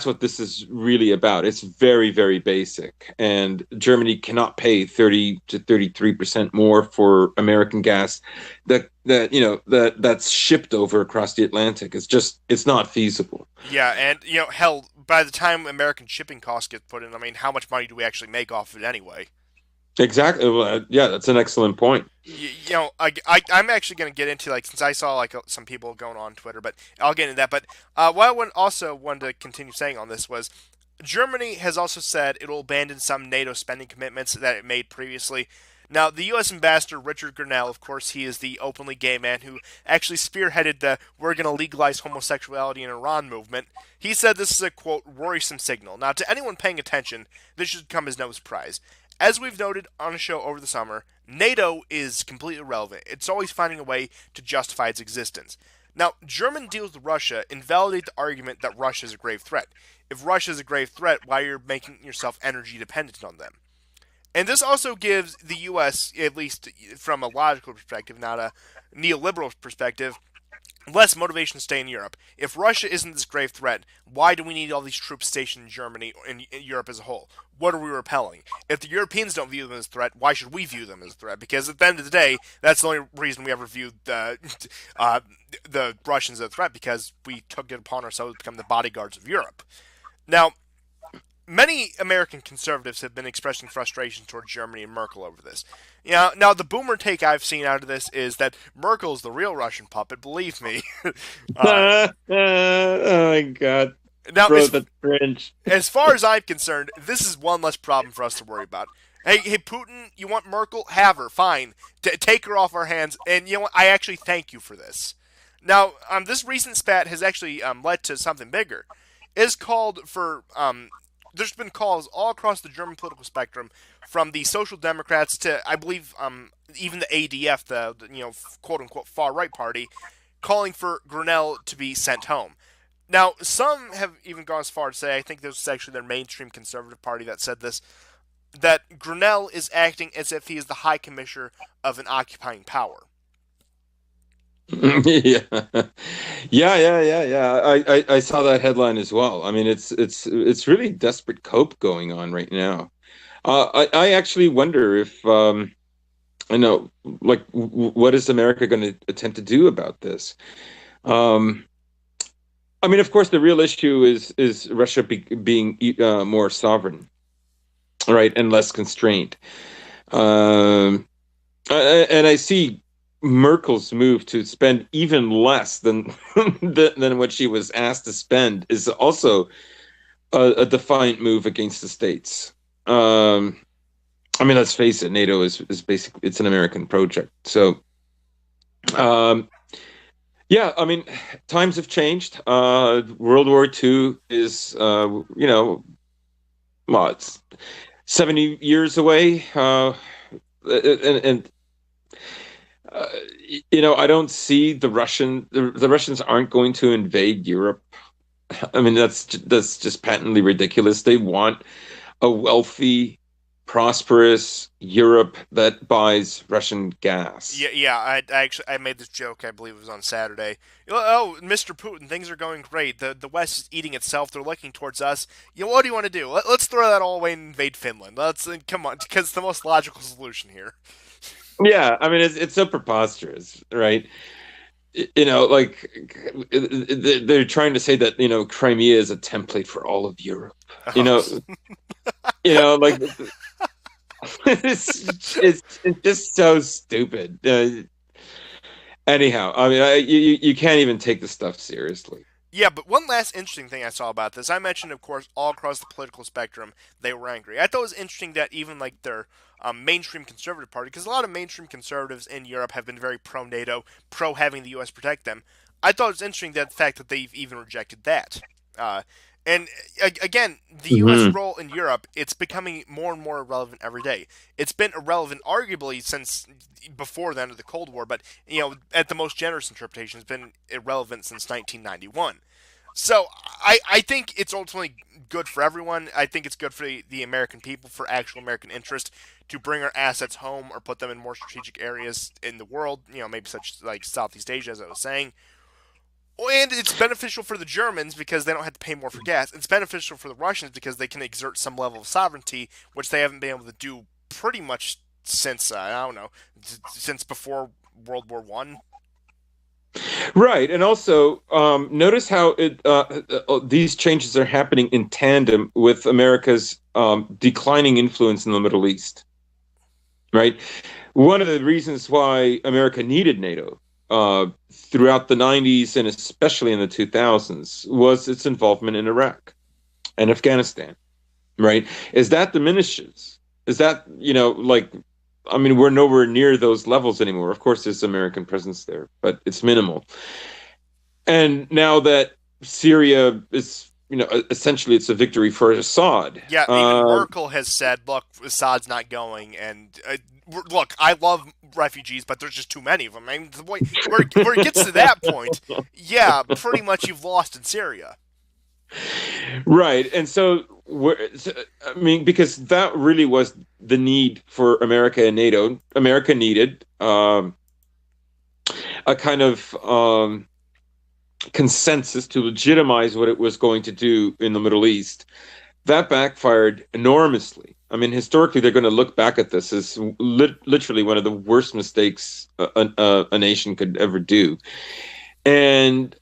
what this is really about. It's very, very basic. And Germany cannot pay 30 to 33% more for American gas that's shipped over across the Atlantic. It's not feasible. Yeah, and hell, by the time American shipping costs get put in, I mean, how much money do we actually make off of it anyway? Exactly. Well, yeah, that's an excellent point. I'm actually going to get into, since I saw some people going on Twitter, but I'll get into that. But what I also wanted to continue saying on this was Germany has also said it will abandon some NATO spending commitments that it made previously. Now, the U.S. Ambassador Richard Grenell, of course, he is the openly gay man who actually spearheaded the "we're going to legalize homosexuality in Iran" movement. He said this is a, quote, worrisome signal. Now, to anyone paying attention, this should come as no surprise. As we've noted on a show over the summer, NATO is completely irrelevant. It's always finding a way to justify its existence. Now, German deals with Russia invalidate the argument that Russia is a grave threat. If Russia is a grave threat, why are you making yourself energy dependent on them? And this also gives the U.S., at least from a logical perspective, not a neoliberal perspective, less motivation to stay in Europe. If Russia isn't this grave threat, why do we need all these troops stationed in Germany and in Europe as a whole? What are we repelling? If the Europeans don't view them as a threat, why should we view them as a threat? Because at the end of the day, that's the only reason we ever viewed the Russians as a threat, because we took it upon ourselves to become the bodyguards of Europe. Now, many American conservatives have been expressing frustration towards Germany and Merkel over this. Now the boomer take I've seen out of this is that Merkel is the real Russian puppet. Believe me. Oh my God! Now, the cringe. As far as I'm concerned, this is one less problem for us to worry about. Hey, Putin, you want Merkel? Have her, fine. Take her off our hands, and you know what? I actually thank you for this. Now, this recent spat has actually led to something bigger. It's called for there's been calls all across the German political spectrum, from the Social Democrats to, I believe, even the ADF, the quote-unquote far-right party, calling for Grenell to be sent home. Now, some have even gone as far to say, I think this was actually their mainstream conservative party that said this, that Grenell is acting as if he is the high commissioner of an occupying power. Yeah. I saw that headline as well. I mean, it's really desperate cope going on right now. I actually wonder if what is America going to attempt to do about this? I mean, of course, the real issue is Russia being more sovereign, right, and less constrained. And I see Merkel's move to spend even less than than what she was asked to spend is also a defiant move against the states. I mean, let's face it, NATO is basically it's an American project. So, um, yeah, I mean, times have changed. World War II is, well, it's 70 years away, and uh, I don't see the Russians aren't going to invade Europe. I mean, that's just patently ridiculous. They want a wealthy, prosperous Europe that buys Russian gas. Yeah. I made this joke. I believe it was on Saturday. Oh, Mr. Putin, things are going great. The West is eating itself. They're looking towards us. What do you want to do? Let's throw that all away and invade Finland. Let's come on, because it's the most logical solution here. Yeah, I mean, it's so preposterous, right? Like they're trying to say that Crimea is a template for all of Europe. You know, like it's just so stupid. Anyhow, I mean, you can't even take the stuff seriously. Yeah, but one last interesting thing I saw about this, I mentioned, of course, all across the political spectrum, they were angry. I thought it was interesting that even like their mainstream conservative party, because a lot of mainstream conservatives in Europe have been very pro NATO, pro having the U.S. protect them. I thought it was interesting that the fact that they've even rejected that. Uh, and again, the U.S. Hmm. role in Europe, it's becoming more and more irrelevant every day. It's been irrelevant, arguably, since before the end of the Cold War, but at the most generous interpretation, it's been irrelevant since 1991. So I think it's ultimately good for everyone. I think it's good for the American people, for actual American interest, to bring our assets home or put them in more strategic areas in the world. Maybe such like Southeast Asia, as I was saying. And it's beneficial for the Germans because they don't have to pay more for gas. It's beneficial for the Russians because they can exert some level of sovereignty, which they haven't been able to do pretty much since I don't know, since before World War One. Right, and also notice how these changes are happening in tandem with America's declining influence in the Middle East. Right, one of the reasons why America needed NATO throughout the '90s and especially in the 2000s was its involvement in Iraq and Afghanistan. Right, as that diminishes, is that like I mean, we're nowhere near those levels anymore. Of course, there's American presence there, but it's minimal. And now that Syria is, essentially it's a victory for Assad. Yeah, even Merkel has said, "Look, Assad's not going." And look, I love refugees, but there's just too many of them. I mean, where it gets to that point, yeah, pretty much you've lost in Syria. Right. And so, I mean, because that really was the need for America and NATO. America needed a kind of consensus to legitimize what it was going to do in the Middle East. That backfired enormously. I mean, historically, they're going to look back at this as literally one of the worst mistakes a nation could ever do. And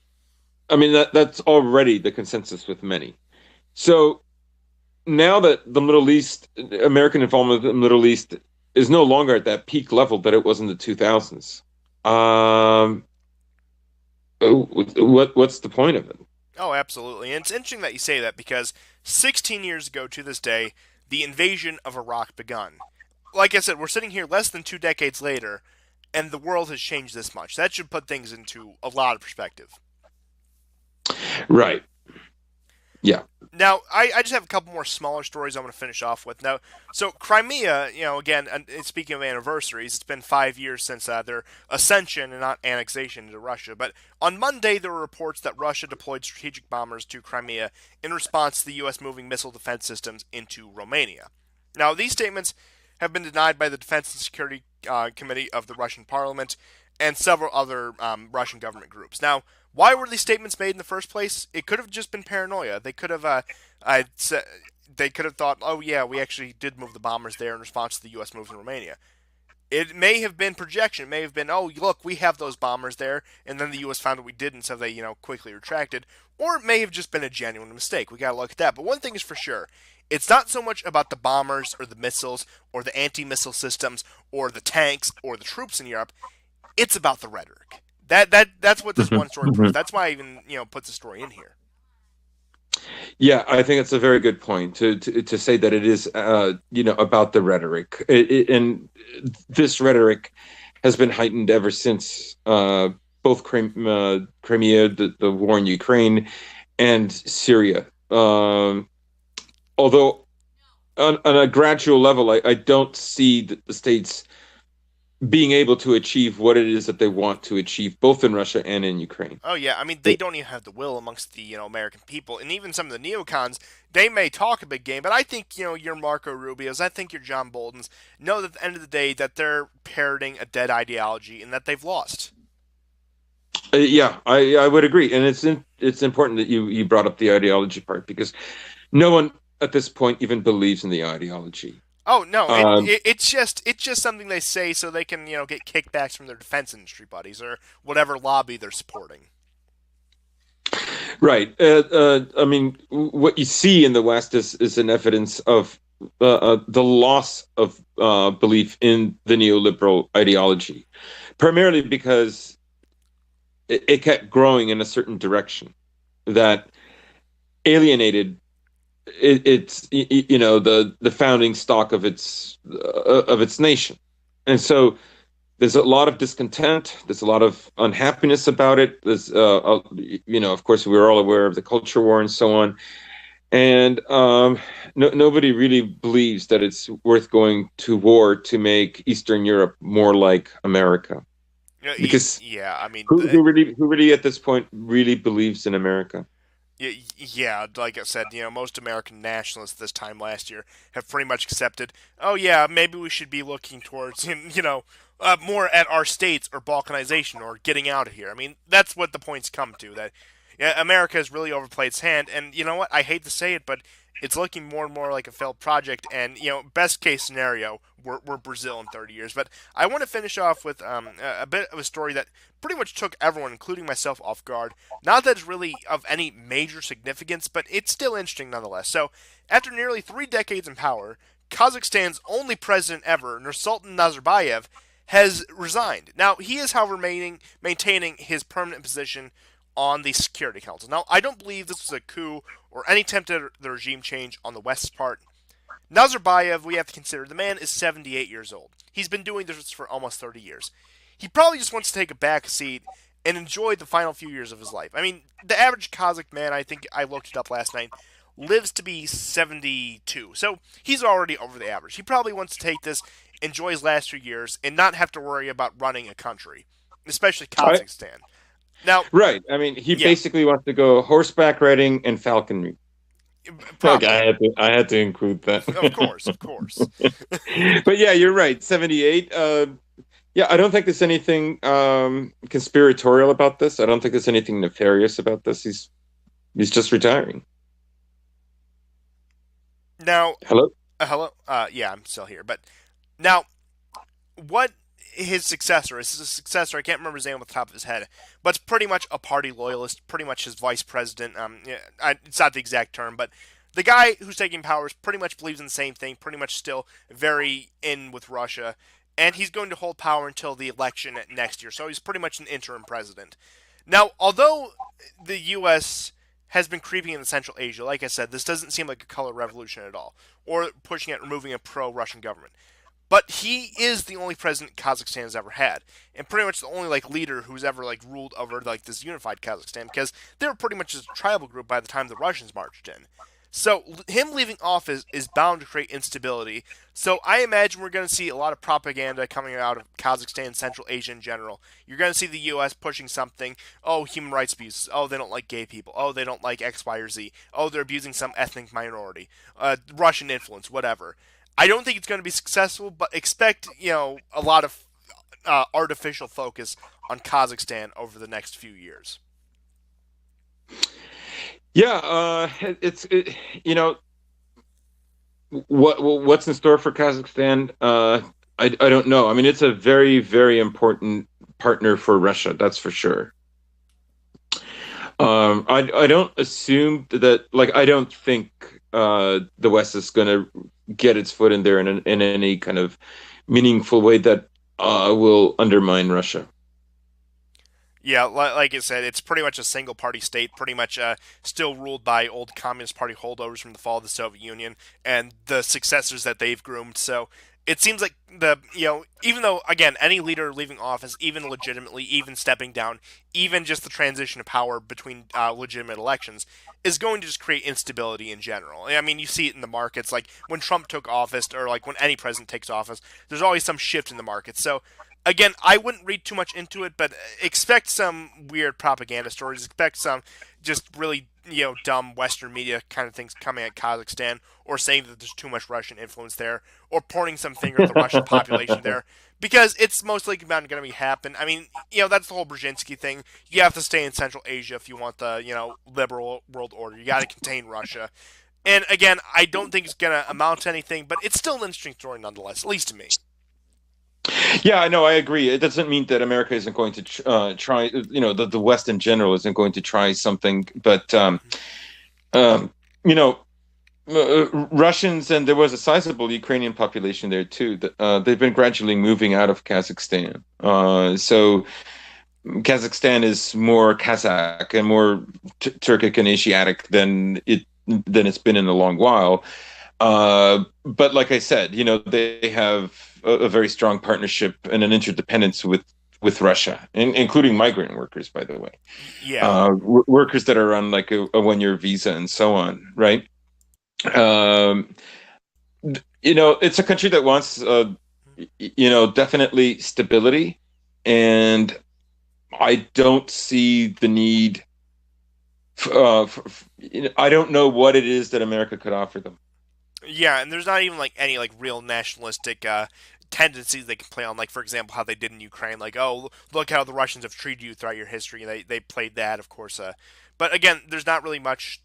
I mean, that's already the consensus with many. So now that the Middle East, American involvement in the Middle East is no longer at that peak level that it was in the 2000s. What's the point of it? Oh, absolutely. And it's interesting that you say that because 16 years ago to this day, the invasion of Iraq begun. Like I said, we're sitting here less than 2 decades later, and the world has changed this much. That should put things into a lot of perspective. Right. Yeah. Now, I just have a couple more smaller stories I want to finish off with. Now, so Crimea, again, speaking of anniversaries, it's been 5 years since their ascension and not annexation into Russia. But on Monday, there were reports that Russia deployed strategic bombers to Crimea in response to the U.S. moving missile defense systems into Romania. Now, these statements have been denied by the Defense and Security Committee of the Russian Parliament and several other Russian government groups. Now, why were these statements made in the first place? It could have just been paranoia. They could have, they could have thought, oh yeah, we actually did move the bombers there in response to the U.S. moves in Romania. It may have been projection. It may have been, oh look, we have those bombers there, and then the U.S. found that we didn't, so they, quickly retracted. Or it may have just been a genuine mistake. We gotta look at that. But one thing is for sure, it's not so much about the bombers or the missiles or the anti-missile systems or the tanks or the troops in Europe. It's about the rhetoric. That's what this one story proves. That's why I even put the story in here. Yeah, I think it's a very good point to say that it is, about the rhetoric, and this rhetoric has been heightened ever since both Crimea, the war in Ukraine, and Syria. Although on a gradual level, I don't see the states being able to achieve what it is that they want to achieve, both in Russia and in Ukraine. Oh yeah, I mean they don't even have the will amongst the American people, and even some of the neocons. They may talk a big game, but I think your Marco Rubios, I think your John Boltons know that at the end of the day that they're parroting a dead ideology and that they've lost. Yeah, I would agree, and it's important that you brought up the ideology part, because no one at this point even believes in the ideology. Oh no, Um, it's just something they say so they can get kickbacks from their defense industry buddies or whatever lobby they're supporting. right. I mean, what you see in the West is an evidence of the loss of belief in the neoliberal ideology, primarily because it kept growing in a certain direction that alienated it's the founding stock of its nation, and so there's a lot of discontent. There's a lot of unhappiness about it. There's of course, we're all aware of the culture war and so on, and nobody really believes that it's worth going to war to make Eastern Europe more like America, because Yeah, I mean, who really at this point really believes in America? yeah, like I said, most American nationalists this time last year have pretty much accepted. Oh yeah, maybe we should be looking towards more at our states or balkanization or getting out of here. I mean, that's what the points come to. That yeah, America has really overplayed its hand, and you know what? I hate to say it, but it's looking more and more like a failed project. And best case scenario, we're Brazil in 30 years. But I want to finish off with a bit of a story that pretty much took everyone, including myself, off guard. Not that it's really of any major significance, but it's still interesting nonetheless. So, after nearly 3 decades in power, Kazakhstan's only president ever, Nursultan Nazarbayev, has resigned. Now, he is, however, maintaining his permanent position on the Security Council. Now, I don't believe this was a coup or any attempt at the regime change on the West's part. Nazarbayev, we have to consider, the man is 78 years old. He's been doing this for almost 30 years. He probably just wants to take a back seat and enjoy the final few years of his life. I mean, the average Kazakh man, I think I looked it up last night, lives to be 72. So he's already over the average. He probably wants to take this, enjoy his last few years, and not have to worry about running a country, especially I, Kazakhstan. Now, right. I mean, he yeah, basically wants to go horseback riding and falconry. Like probably. I had to include that. Of course, of course. But yeah, you're right. 78. Yeah, I don't think there's anything conspiratorial about this. I don't think there's anything nefarious about this. He's just retiring. Now, Hello? hello? Yeah, I'm still here. But now, what his successor is, his successor, I can't remember his name off the top of his head, but it's pretty much a party loyalist, pretty much his vice president. Yeah, it's not the exact term, but the guy who's taking powers pretty much believes in the same thing, pretty much still very in with Russia, and he's going to hold power until the election next year. So he's pretty much an interim president. Now, although the U.S. has been creeping in Central Asia, like I said, this doesn't seem like a color revolution at all, or pushing at removing a pro-Russian government. But he is the only president Kazakhstan has ever had, and pretty much the only leader who's ever ruled over this unified Kazakhstan, because they were pretty much a tribal group by the time the Russians marched in. So him leaving office is bound to create instability. So I imagine we're going to see a lot of propaganda coming out of Kazakhstan, Central Asia in general. You're going to see the U.S. pushing something. Oh, human rights abuses. Oh, they don't like gay people. Oh, they don't like X, Y, or Z. Oh, they're abusing some ethnic minority. Russian influence, whatever. I don't think it's going to be successful, but expect a lot of artificial focus on Kazakhstan over the next few years. Yeah, you know what's in store for Kazakhstan. I don't know. I mean, it's a very very important partner for Russia. That's for sure. I don't assume that, I don't think the West is going to get its foot in there in any kind of meaningful way that will undermine Russia. Yeah, like I said, it's pretty much a single party state, pretty much still ruled by old Communist Party holdovers from the fall of the Soviet Union and the successors that they've groomed. So it seems like even though, again, any leader leaving office, even legitimately, even stepping down, even just the transition of power between legitimate elections, is going to just create instability in general. I mean, you see it in the markets, like when Trump took office, or like when any president takes office, there's always some shift in the market. So again, I wouldn't read too much into it, but expect some weird propaganda stories. Expect some just really dumb Western media kind of things coming at Kazakhstan, or saying that there's too much Russian influence there, or pointing some finger at the Russian population there, because it's most likely going to be happen. I mean, that's the whole Brzezinski thing. You have to stay in Central Asia if you want the liberal world order. You got to contain Russia. And again, I don't think it's going to amount to anything, but it's still an interesting story nonetheless, at least to me. Yeah, I know, I agree. It doesn't mean that America isn't going to try, the West in general isn't going to try something, but um, you know, Russians, and there was a sizable Ukrainian population there too. They've been gradually moving out of Kazakhstan. So Kazakhstan is more Kazakh and more Turkic and Asiatic than it's been in a long while. But like I said, they have a very strong partnership and an interdependence with Russia, including migrant workers, by the way, Yeah. workers that are on like a 1 year visa and so on, right? Um, it's a country that wants, definitely stability, and I don't see the need. I don't know what it is that America could offer them. Yeah, and there's not even like any like real nationalistic tendencies they can play on. Like for example, how they did in Ukraine. Like, oh, look how the Russians have treated you throughout your history. They played that, of course. But again, there's not really much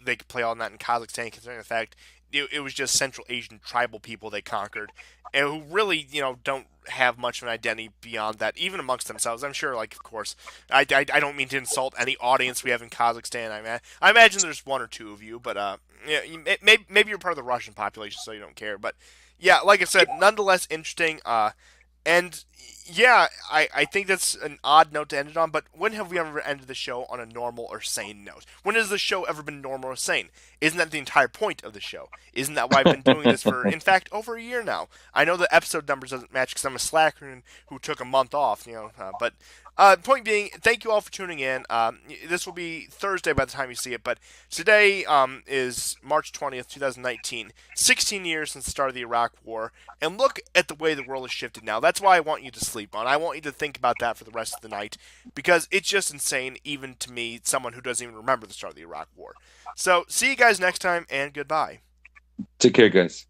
they could play on that in Kazakhstan, considering the fact it was just Central Asian tribal people they conquered, and who really don't have much of an identity beyond that, even amongst themselves. I'm sure, like of course, I don't mean to insult any audience we have in Kazakhstan. I imagine there's one or two of you, but yeah, maybe you're part of the Russian population, so you don't care. But yeah, like I said, nonetheless interesting. And yeah, I think that's an odd note to end it on, but when have we ever ended the show on a normal or sane note? When has the show ever been normal or sane? Isn't that the entire point of the show? Isn't that why I've been doing this for, in fact, over a year now? I know the episode numbers doesn't match because I'm a slacker who took a month off, but point being, thank you all for tuning in. This will be Thursday by the time you see it, but today is March 20th, 2019, 16 years since the start of the Iraq War, and look at the way the world has shifted now. That's why I want you to sleep on. I want you to think about that for the rest of the night, because it's just insane, even to me, someone who doesn't even remember the start of the Iraq War. So, see you guys next time, and goodbye. Take care, guys.